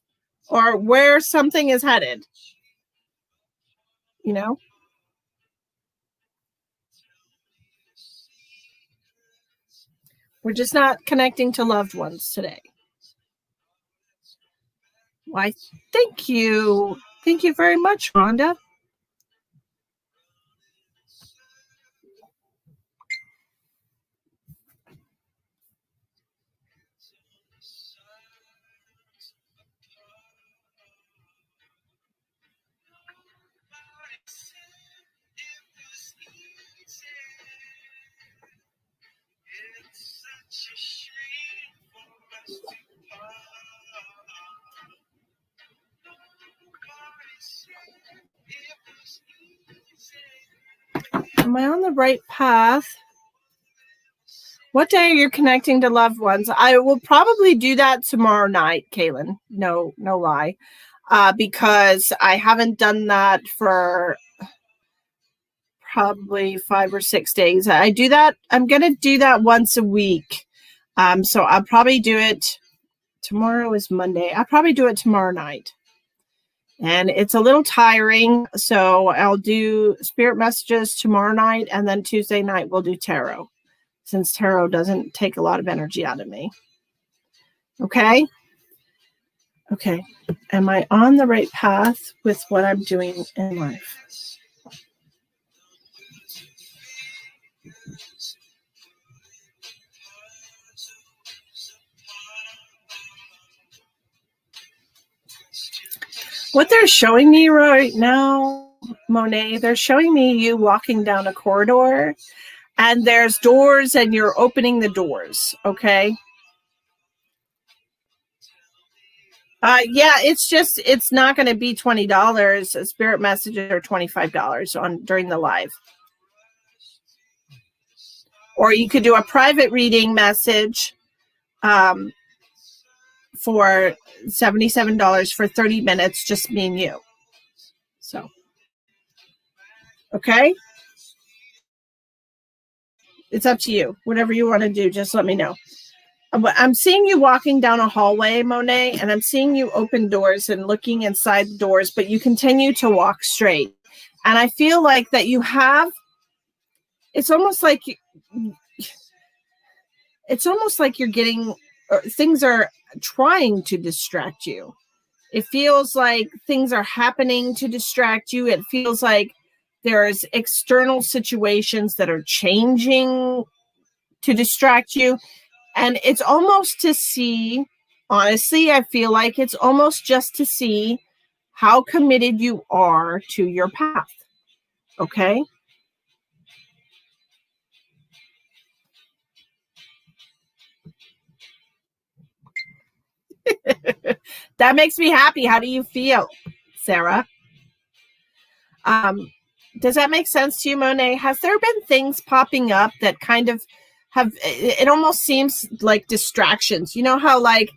or where something is headed. You know? We're just not connecting to loved ones today. Why, thank you. Thank you very much, Rhonda. Am I on the right path? What day are you connecting to loved ones? I will probably do that tomorrow night, Kaylin. No lie. Because I haven't done that for probably 5 or 6 days. I do that. I'm going to do that once a week. So I'll probably do it. Tomorrow is Monday. I'll probably do it tomorrow night. And it's a little tiring. So I'll do spirit messages tomorrow night. And then Tuesday night, we'll do tarot. Since tarot doesn't take a lot of energy out of me. Okay? Okay. Am I on the right path with what I'm doing in life? What they're showing me right now, Monet, they're showing me you walking down a corridor and there's doors and you're opening the doors. Okay. Yeah, it's not going to be $20. Spirit messages are $25 during the live. Or you could do a private reading message for $77 for 30 minutes, just me and you. So, okay. It's up to you. Whatever you want to do, just let me know. I'm seeing you walking down a hallway, Monet, and I'm seeing you open doors and looking inside the doors, but you continue to walk straight. And I feel like that you have, it's almost like you're getting, things are trying to distract you. It feels like things are happening to distract you. It feels like there's external situations that are changing to distract you. And it's almost to see, honestly, I feel like it's almost just to see how committed you are to your path. Okay? That makes me happy. How do you feel, Sarah? Does that make sense to you, Monet? Has there been things popping up that kind of have, it almost seems like distractions? You know how like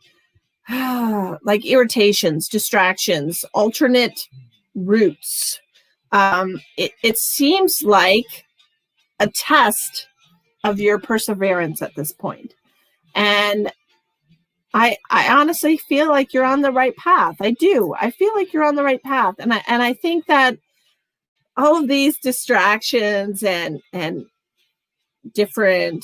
irritations, distractions, alternate routes. It seems like a test of your perseverance at this point. And I honestly feel like you're on the right path. I do. I feel like you're on the right path. And I think that all of these distractions and different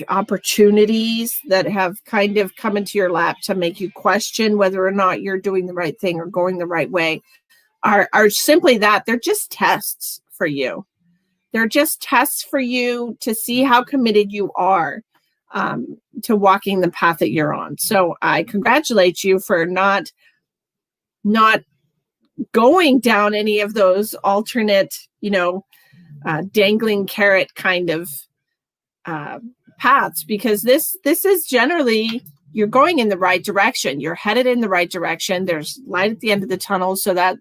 opportunities that have kind of come into your lap to make you question whether or not you're doing the right thing or going the right way are simply that. They're just tests for you. They're just tests for you to see how committed you are to walking the path that you're on. So I congratulate you for not going down any of those alternate, dangling carrot kind of paths, because this is generally, you're going in the right direction. You're headed in the right direction. There's light at the end of the tunnel, so that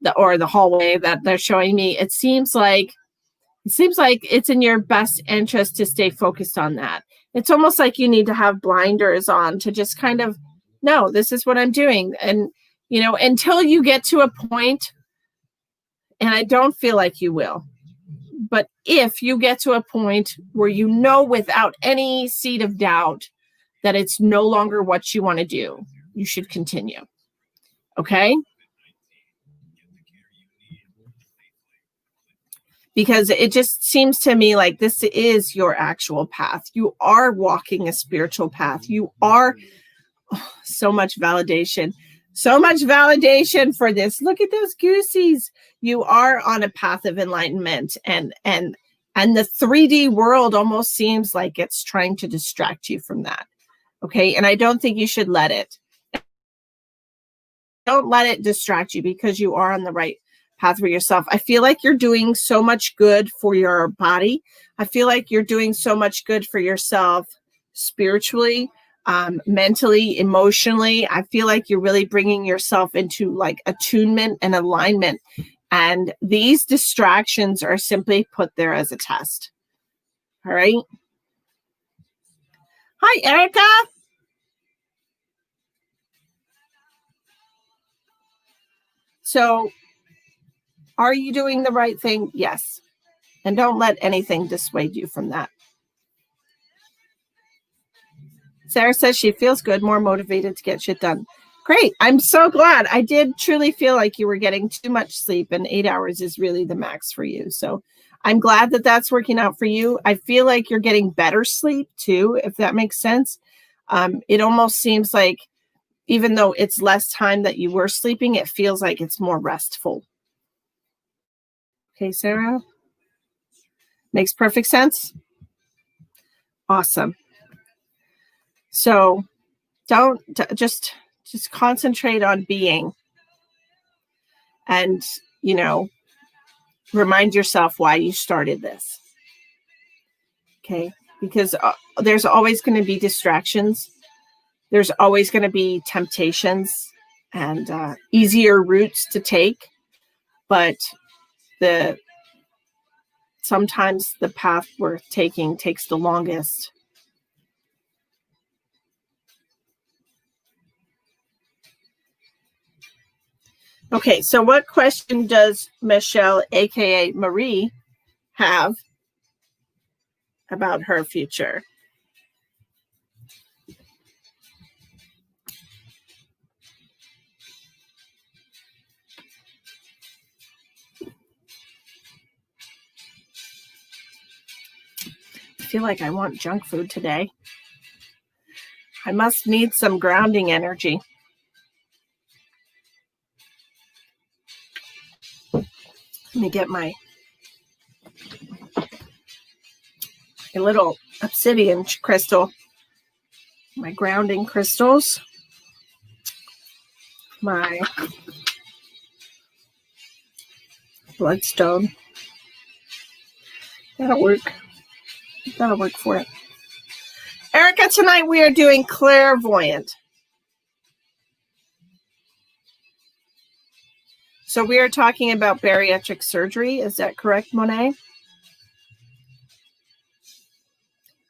the hallway that they're showing me, it seems like it's in your best interest to stay focused on that. It's almost like you need to have blinders on to just kind of, no, this is what I'm doing. And, until you get to a point, and I don't feel like you will, but if you get to a point where without any seed of doubt that it's no longer what you want to do, you should continue. Okay? Because it just seems to me like this is your actual path. You are walking a spiritual path. You are so much validation. So much validation for this. Look at those goosies. You are on a path of enlightenment, and the 3D world almost seems like it's trying to distract you from that. Okay? And I don't think you should let it. Don't let it distract you, because you are on the right path for yourself. I feel like you're doing so much good for your body. I feel like you're doing so much good for yourself spiritually, mentally, emotionally. I feel like you're really bringing yourself into like attunement and alignment. And these distractions are simply put there as a test. All right. Hi, Erica. So, are you doing the right thing? Yes. And don't let anything dissuade you from that. Sarah says she feels good, more motivated to get shit done. Great. I'm so glad. I did truly feel like you were getting too much sleep, and 8 hours is really the max for you. So I'm glad that that's working out for you. I feel like you're getting better sleep too, if that makes sense. It almost seems like even though it's less time that you were sleeping, it feels like it's more restful. Okay, Sarah? Makes perfect sense? Awesome. So don't just concentrate on being, and, remind yourself why you started this. Okay? Because there's always going to be distractions. There's always going to be temptations and easier routes to take. But sometimes the path we're taking takes the longest. Okay, so what question does Michelle, aka Marie, have about her future? I feel like I want junk food today. I must need some grounding energy. Let me get my little obsidian crystal, my grounding crystals, my bloodstone. That'll work. That'll work for it. Erica, tonight we are doing clairvoyant. So we are talking about bariatric surgery. Is that correct, Monet?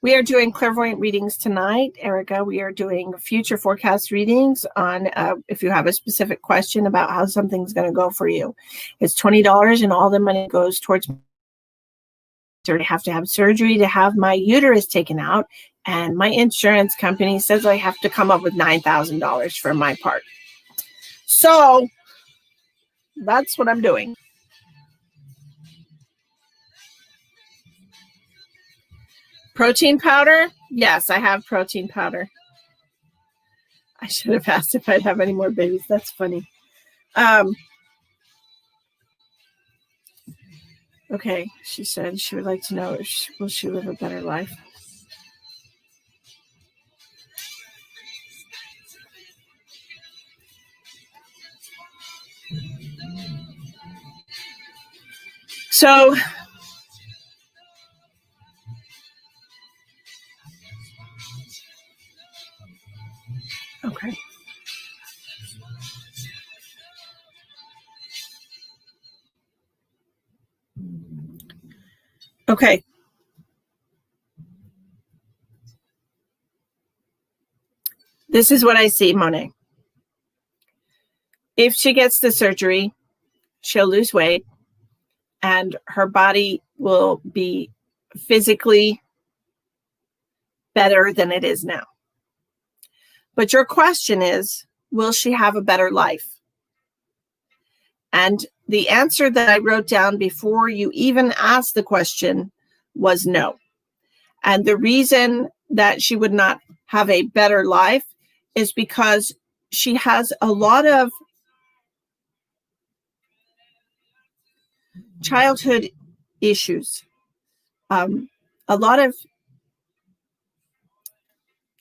We are doing clairvoyant readings tonight, Erica. We are doing future forecast readings on if you have a specific question about how something's going to go for you. It's $20, and all the money goes towards. I have to have surgery to have my uterus taken out, and my insurance company says I have to come up with $9,000 for my part. So that's what I'm doing. Protein powder? Yes, I have protein powder. I should have asked if I'd have any more babies. That's funny. Okay, she said she would like to know, will she live a better life? So Okay. Okay. This is what I see, Monet. If she gets the surgery, she'll lose weight and her body will be physically better than it is now. But your question is, will she have a better life? And the answer that I wrote down before you even asked the question was no. And the reason that she would not have a better life is because she has a lot of childhood issues, a lot of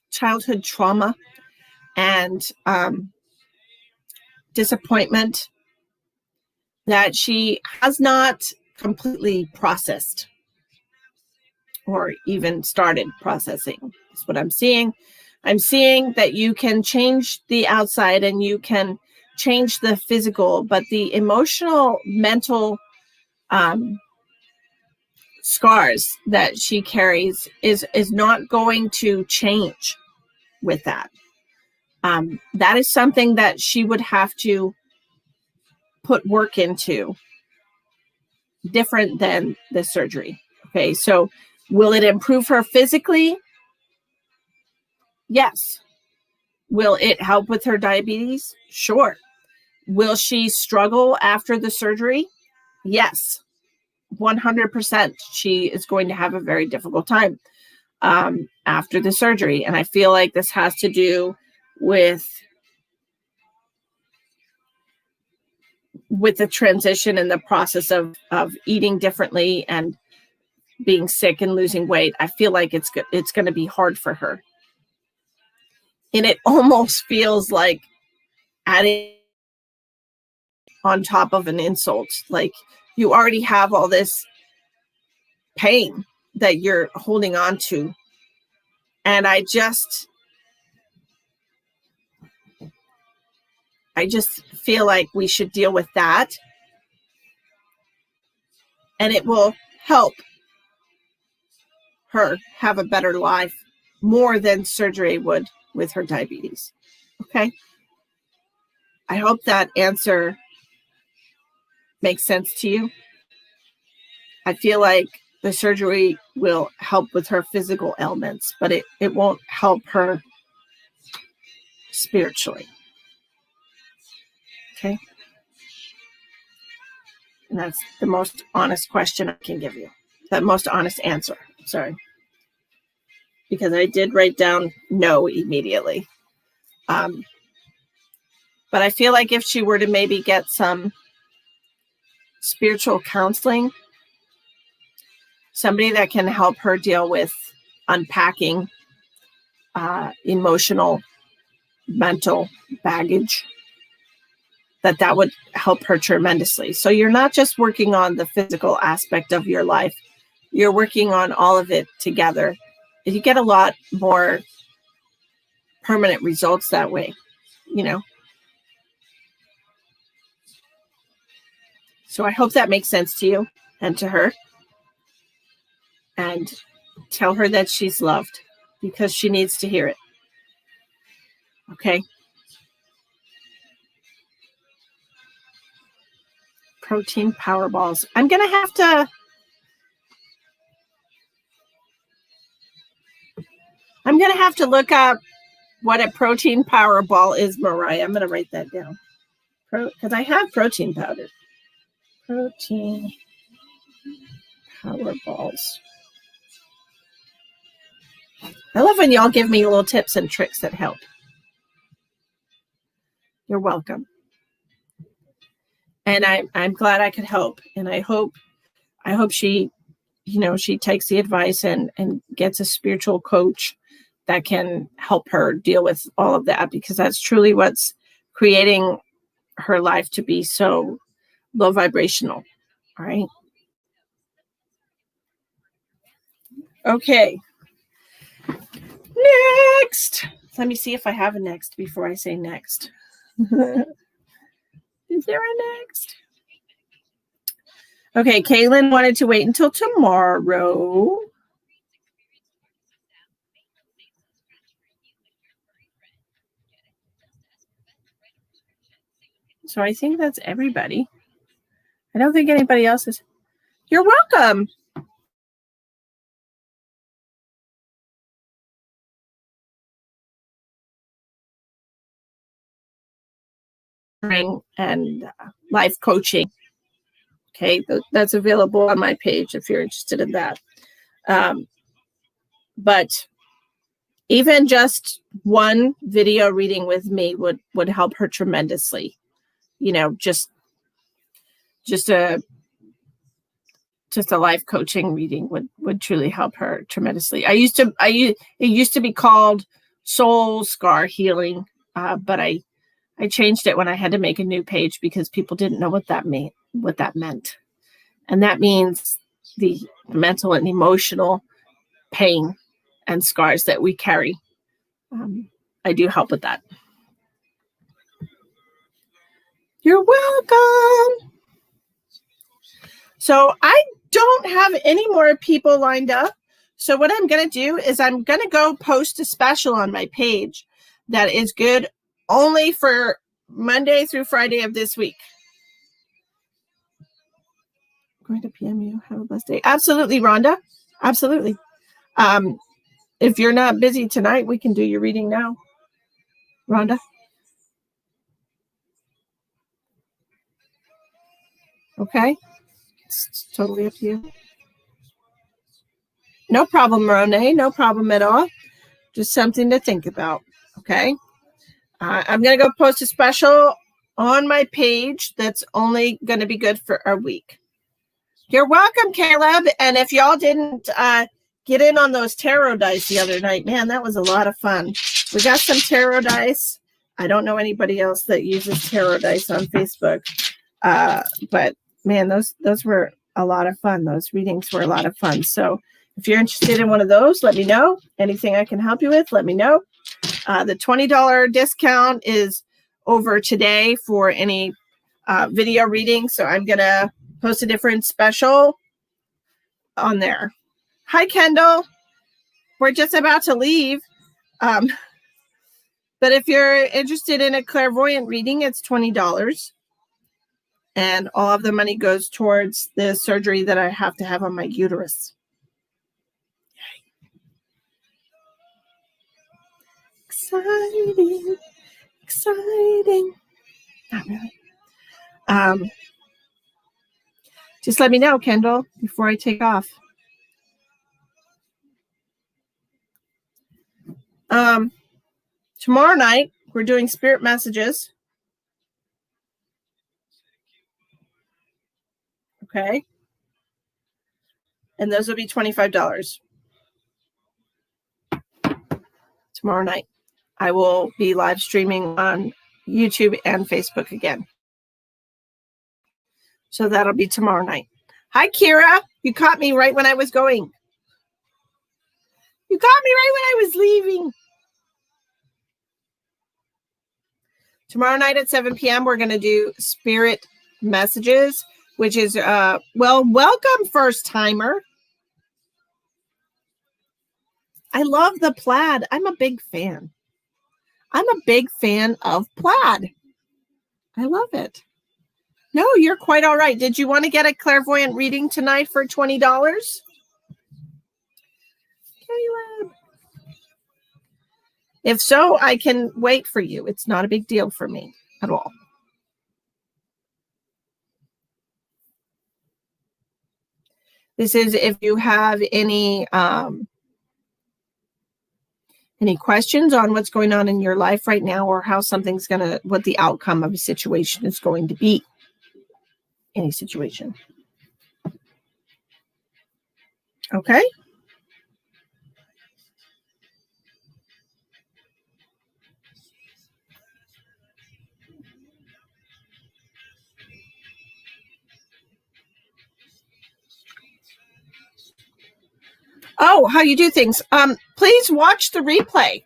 childhood trauma and disappointment that she has not completely processed or even started processing. That's what I'm seeing. I'm seeing that you can change the outside and you can change the physical, but the emotional, mental scars that she carries is not going to change with that. That is something that she would have to put work into, different than the surgery. Okay, so will it improve her physically? Yes. Will it help with her diabetes? Sure. Will she struggle after the surgery? Yes. 100%. She is going to have a very difficult time after the surgery. And I feel like this has to do with the transition and the process of eating differently and being sick and losing weight. I feel like it's going to be hard for her. And it almost feels like adding on top of an insult. Like you already have all this pain that you're holding on to. And I just feel like we should deal with that. And it will help her have a better life more than surgery would with her diabetes. Okay. I hope that answer makes sense to you. I feel like the surgery will help with her physical ailments, but it won't help her spiritually. Okay. And that's the most honest question I can give you. That most honest answer. Sorry. Because I did write down no immediately. But I feel like if she were to maybe get some spiritual counseling, somebody that can help her deal with unpacking emotional, mental baggage, that would help her tremendously. So you're not just working on the physical aspect of your life, you're working on all of it together. You get a lot more permanent results that way, you know. So I hope that makes sense to you and to her. And tell her that she's loved because she needs to hear it. Okay. Protein power balls. I'm going to have to look up what a protein power ball is, Mariah. I'm going to write that down. Because I have protein powder. Protein power balls. I love when y'all give me little tips and tricks that help. You're welcome. And I'm glad I could help. And I hope she, she takes the advice and gets a spiritual coach that can help her deal with all of that, because that's truly what's creating her life to be so low vibrational. All right. Okay. next? Let me see if I have a next before I say next. Is there a next? Okay, Kaylin wanted to wait until tomorrow. So I think that's everybody. I don't think anybody else is. You're welcome. And life coaching. Okay, that's available on my page if you're interested in that. But even just one video reading with me would help her tremendously. You know, just a life coaching reading would truly help her tremendously. It used to be called soul scar healing, but I changed it when I had to make a new page because people didn't know what that meant. And that means the mental and emotional pain and scars that we carry. I do help with that. You're welcome. So I don't have any more people lined up. So what I'm going to do is I'm going to go post a special on my page that is good only for Monday through Friday of this week. Going to PM you. Have a blessed day. Absolutely, Rhonda. Absolutely. If you're not busy tonight, we can do your reading now. Rhonda. Okay. It's totally up to you. No problem, Renee. No problem at all. Just something to think about. Okay. I'm going to go post a special on my page that's only going to be good for a week. You're welcome, Caleb. And if y'all didn't get in on those tarot dice the other night, man, that was a lot of fun. We got some tarot dice. I don't know anybody else that uses tarot dice on Facebook. But man, those were a lot of fun. Those readings were a lot of fun. So if you're interested in one of those, let me know. Anything I can help you with, let me know. The $20 discount is over today for any video reading. So I'm going to post a different special on there. Hi, Kendall. We're just about to leave. But if you're interested in a clairvoyant reading, it's $20. And all of the money goes towards the surgery that I have to have on my uterus. Exciting. Exciting. Not really. Just let me know, Kendall, before I take off. Tomorrow night, we're doing spirit messages. Okay. And those will be $25. Tomorrow night. I will be live streaming on YouTube and Facebook again. So that'll be tomorrow night. Hi, Kira. You caught me right when I was going. You caught me right when I was leaving. Tomorrow night at 7 p.m., we're going to do spirit messages, which is, welcome, first timer. I love the plaid. I'm a big fan. I'm a big fan of plaid. I love it. No, you're quite all right. Did you want to get a clairvoyant reading tonight for $20? Caleb. If so, I can wait for you. It's not a big deal for me at all. This is if you have any questions on what's going on in your life right now, or how something's what the outcome of a situation is going to be. Any situation. Okay. Oh, how you do things. Please watch the replay.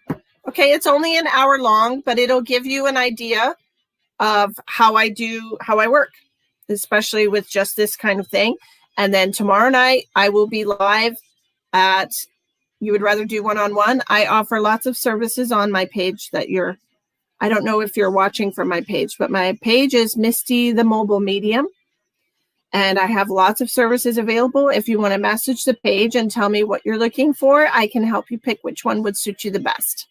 okay? It's only an hour long, but it'll give you an idea of how I work, especially with just this kind of thing. And then tomorrow night, I will be live at, you would rather do one-on-one. I offer lots of services on my page that I don't know if you're watching from my page, but my page is Misty the Mobile Medium. And I have lots of services available. If you want to message the page and tell me what you're looking for, I can help you pick which one would suit you the best.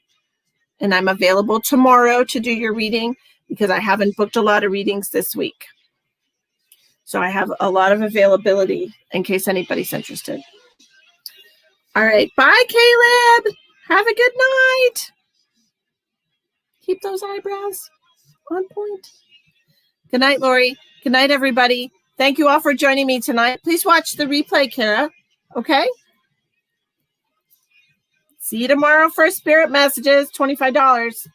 And I'm available tomorrow to do your reading because I haven't booked a lot of readings this week. So I have a lot of availability in case anybody's interested. All right. Bye, Caleb. Have a good night. Keep those eyebrows on point. Good night, Lori. Good night, everybody. Thank you all for joining me tonight. Please watch the replay, Kara. Okay? See you tomorrow for Spirit Messages, $25.